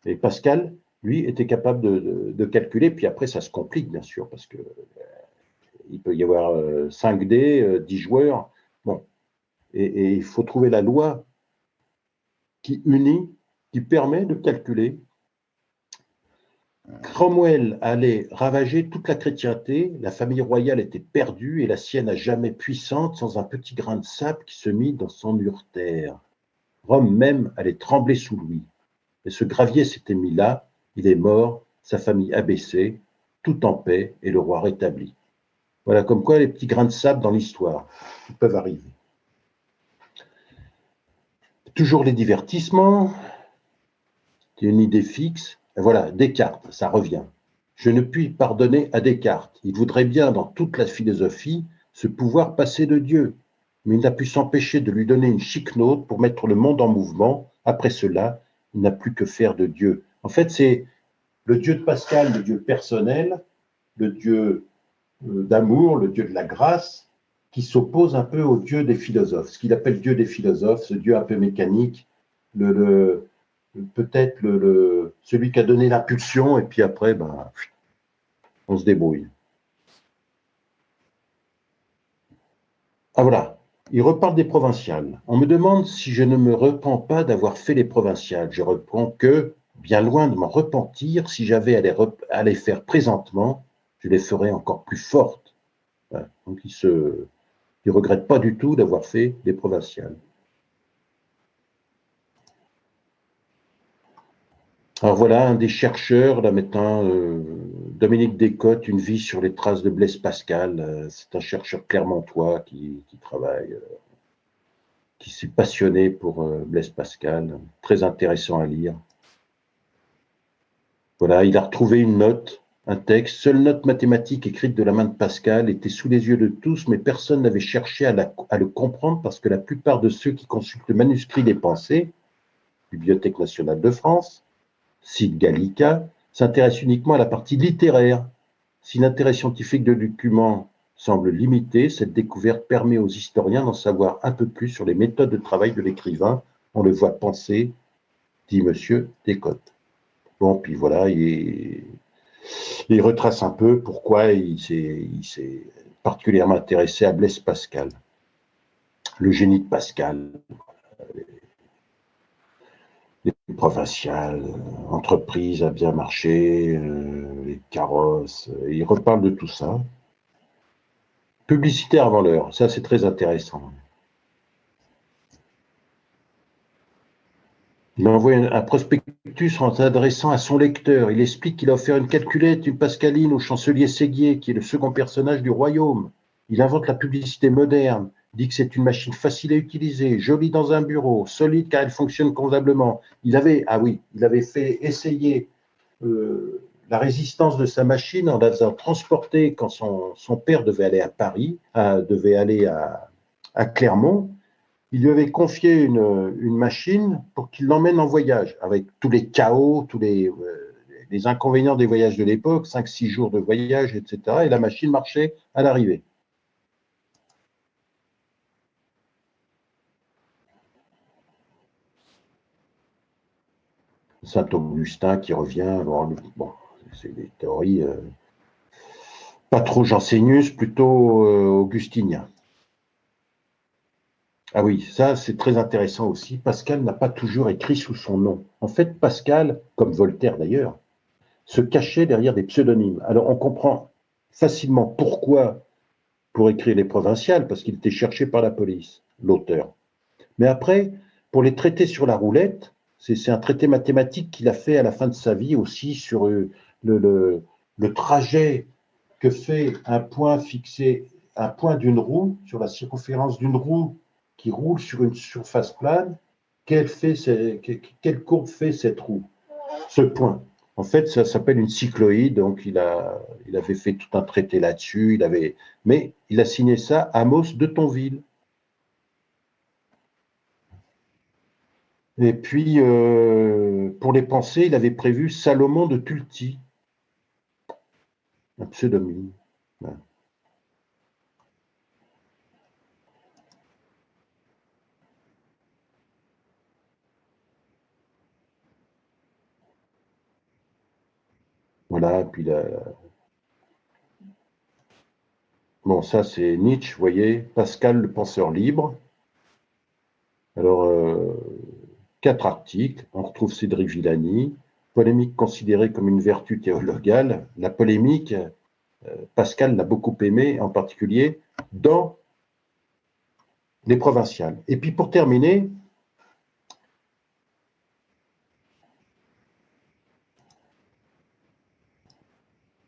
Speaker 2: Et Pascal, lui, était capable de calculer, puis après ça se complique, bien sûr, parce que il peut y avoir 5 dés, 10 joueurs. Bon, et il faut trouver la loi qui unit, qui permet de calculer. Cromwell allait ravager toute la chrétienté, la famille royale était perdue et la sienne à jamais puissante sans un petit grain de sable qui se mit dans son urtère. Rome même allait trembler sous lui. Et ce gravier s'était mis là, il est mort, sa famille abaissée, tout en paix et le roi rétabli. Voilà, comme quoi les petits grains de sable dans l'histoire qui peuvent arriver. Toujours les divertissements, une idée fixe. Et voilà, Descartes, ça revient. Je ne puis pardonner à Descartes. Il voudrait bien, dans toute la philosophie, ce pouvoir passer de Dieu. Mais il n'a pu s'empêcher de lui donner une chic note pour mettre le monde en mouvement. Après cela, il n'a plus que faire de Dieu. En fait, c'est le Dieu de Pascal, le Dieu personnel, le Dieu d'amour, le Dieu de la grâce, qui s'oppose un peu au Dieu des philosophes. Ce qu'il appelle Dieu des philosophes, ce Dieu un peu mécanique, peut-être celui qui a donné l'impulsion, et puis après, ben, on se débrouille. Ah voilà, il reparle des provinciales. On me demande si je ne me repens pas d'avoir fait les provinciales. Je réponds que, bien loin de m'en repentir, si j'avais à les faire présentement, je les ferais encore plus fortes. Voilà. Donc il regrette pas du tout d'avoir fait les provinciales. Alors voilà, un des chercheurs, là maintenant, Dominique Descotes, Une vie sur les traces de Blaise Pascal. C'est un chercheur clermontois qui travaille, qui s'est passionné pour Blaise Pascal. Très intéressant à lire. Voilà, il a retrouvé une note, un texte. Seule note mathématique écrite de la main de Pascal était sous les yeux de tous, mais personne n'avait cherché à le comprendre parce que la plupart de ceux qui consultent le manuscrit des pensées, Bibliothèque nationale de France, site Gallica, s'intéresse uniquement à la partie littéraire. Si l'intérêt scientifique de document semble limité, cette découverte permet aux historiens d'en savoir un peu plus sur les méthodes de travail de l'écrivain. On le voit penser, dit Monsieur Descotes. Bon, puis voilà, il retrace un peu pourquoi il s'est particulièrement intéressé à Blaise Pascal. Le génie de Pascal, les provinciales, entreprises à bien marcher, les carrosses, il reparle de tout ça. Publicitaire avant l'heure, ça c'est très intéressant. Il envoie un prospectus en s'adressant à son lecteur. Il explique qu'il a offert une calculette, une pascaline au chancelier Séguier, qui est le second personnage du royaume. Il invente la publicité moderne, dit que c'est une machine facile à utiliser, jolie dans un bureau, solide car elle fonctionne convenablement. Il avait fait essayer la résistance de sa machine en la faisant transporter quand son père devait aller à Paris, devait aller à Clermont. Il lui avait confié une machine pour qu'il l'emmène en voyage, avec tous les chaos, tous les inconvénients des voyages de l'époque, 5-6 jours de voyage, etc. Et la machine marchait à l'arrivée. Saint-Augustin qui revient. Alors, bon, c'est des théories pas trop jansénius, plutôt augustiniens. Ah oui, ça c'est très intéressant aussi. Pascal n'a pas toujours écrit sous son nom. En fait, Pascal, comme Voltaire d'ailleurs, se cachait derrière des pseudonymes. Alors on comprend facilement pourquoi pour écrire les provinciales, parce qu'il était cherché par la police, l'auteur. Mais après, pour les traités sur la roulette, c'est un traité mathématique qu'il a fait à la fin de sa vie aussi sur le trajet que fait un point fixé, un point d'une roue, sur la circonférence d'une roue qui roule sur une surface plane, quelle courbe fait cette roue, ce point. En fait, ça s'appelle une cycloïde, donc il avait fait tout un traité là-dessus, mais il a signé ça à Amos de Tonville. Et puis, pour les pensées, il avait prévu Salomon de Tulti, un pseudonyme. Voilà, puis bon, ça c'est Nietzsche, vous voyez, Pascal le penseur libre. Alors, 4 articles, on retrouve Cédric Villani, polémique considérée comme une vertu théologale. La polémique, Pascal l'a beaucoup aimé, en particulier dans les provinciales. Et puis pour terminer,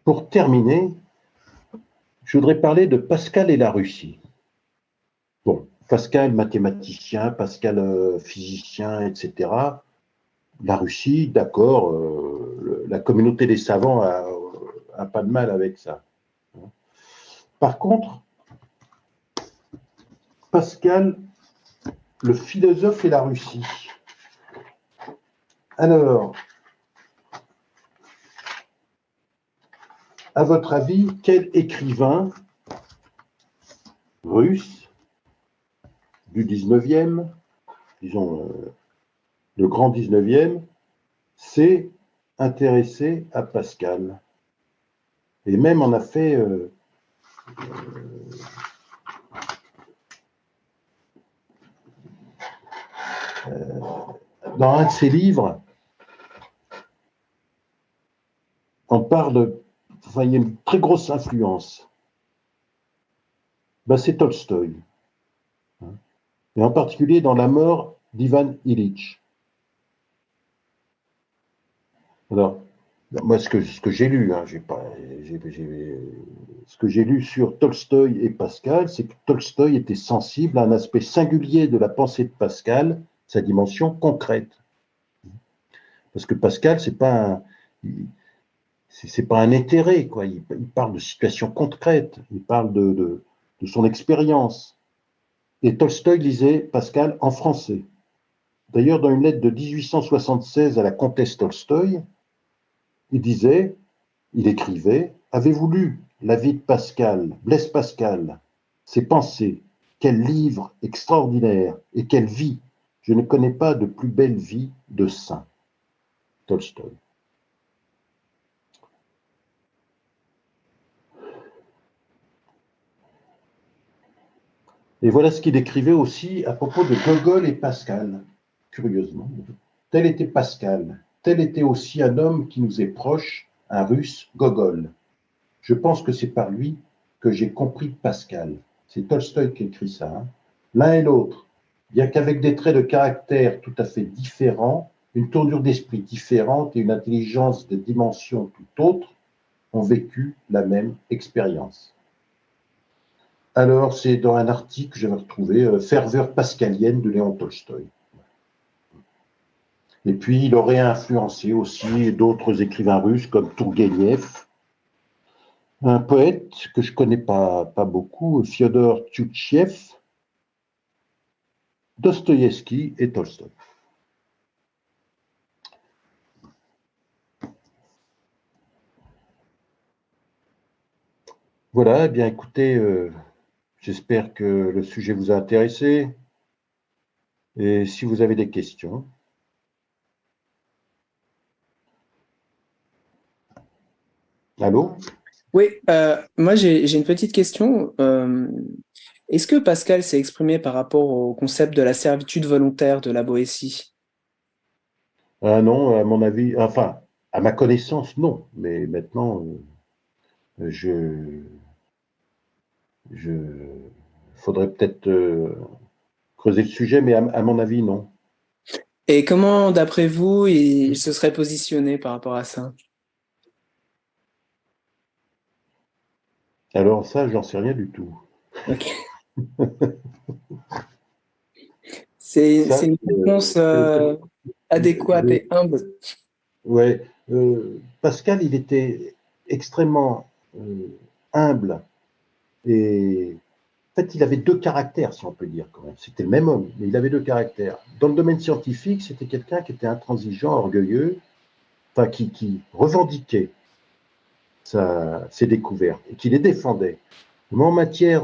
Speaker 2: pour terminer, je voudrais parler de Pascal et la Russie. Bon, Pascal, mathématicien, Pascal, physicien, etc. La Russie, d'accord, la communauté des savants a pas de mal avec ça. Par contre, Pascal, le philosophe et la Russie. Alors, à votre avis, quel écrivain russe du 19e, disons le grand 19e, s'est intéressé à Pascal et même en a fait dans un de ses livres, on parle, enfin, il y a une très grosse influence. Ben, c'est Tolstoï. Et en particulier dans la mort d'Ivan Ilitch. Alors, moi, ce que j'ai lu, ce que j'ai lu sur Tolstoï et Pascal, c'est que Tolstoï était sensible à un aspect singulier de la pensée de Pascal, sa dimension concrète. Parce que Pascal, c'est pas un éthéré, quoi. Il parle de situations concrètes, il parle de son expérience. Et Tolstoï lisait Pascal en français. D'ailleurs, dans une lettre de 1876 à la comtesse Tolstoï, il écrivait, avez-vous lu la vie de Pascal, Blaise Pascal, ses pensées, quel livre extraordinaire et quelle vie, je ne connais pas de plus belle vie de saint. Tolstoï. Et voilà ce qu'il écrivait aussi à propos de Gogol et Pascal, curieusement. Tel était Pascal, tel était aussi un homme qui nous est proche, un russe, Gogol. Je pense que c'est par lui que j'ai compris Pascal. C'est Tolstoï qui écrit ça. Hein. L'un et l'autre, bien qu'avec des traits de caractère tout à fait différents, une tournure d'esprit différente et une intelligence de dimension tout autre, ont vécu la même expérience. Alors, c'est dans un article que j'avais retrouvé, Ferveur pascalienne de Léon Tolstoï. Et puis, il aurait influencé aussi d'autres écrivains russes comme Tourgueniev, un poète que je ne connais pas beaucoup, Fyodor Tchoutchev, Dostoïevski et Tolstoï. Voilà, eh bien écoutez, j'espère que le sujet vous a intéressé. Et si vous avez des questions. Allô?
Speaker 3: Oui, moi j'ai une petite question. Est-ce que Pascal s'est exprimé par rapport au concept de la servitude volontaire de la Boétie?
Speaker 2: Ah non, à mon avis, enfin, à ma connaissance, non. Mais maintenant, je faudrait peut-être creuser le sujet, mais à mon avis, non.
Speaker 3: Et comment, d'après vous, il se serait positionné par rapport à ça?
Speaker 2: Alors ça, j'en sais rien du tout.
Speaker 3: Ok. C'est
Speaker 2: Ça,
Speaker 3: une réponse adéquate et humble.
Speaker 2: ouais, Pascal, il était extrêmement humble et en fait, il avait deux caractères, si on peut dire quand même. C'était le même homme, mais il avait deux caractères. Dans le domaine scientifique, c'était quelqu'un qui était intransigeant, orgueilleux, enfin qui revendiquait ses découvertes et qui les défendait. Mais en matière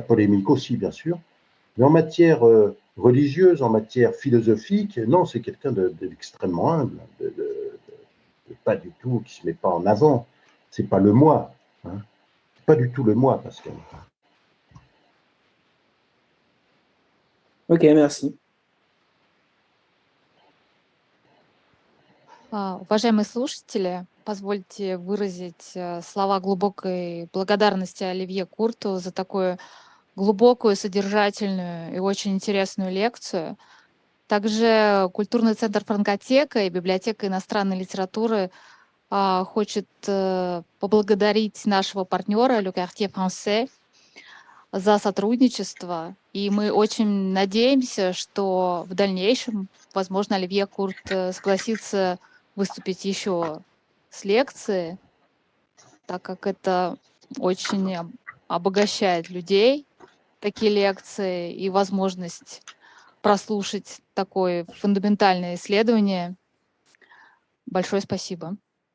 Speaker 2: polémique aussi, bien sûr, mais en matière religieuse, en matière philosophique, non, c'est quelqu'un d'extrêmement humble, pas du tout, qui se met pas en avant. C'est pas le moi, hein. C'est pas du tout le moi, Pascal.
Speaker 3: Ok, merci.
Speaker 1: Уважаемые слушатели, позвольте выразить слова глубокой благодарности Оливье Курту за такую глубокую, содержательную и очень интересную лекцию. Также Культурный центр «Франкотека» и Библиотека иностранной литературы хочет поблагодарить нашего партнера Le Quartier Français за сотрудничество. И мы очень надеемся, что в дальнейшем, возможно, Оливье Курт согласится выступить еще с лекцией, так как это очень обогащает людей, такие лекции, и возможность прослушать такое фундаментальное исследование. Большое спасибо.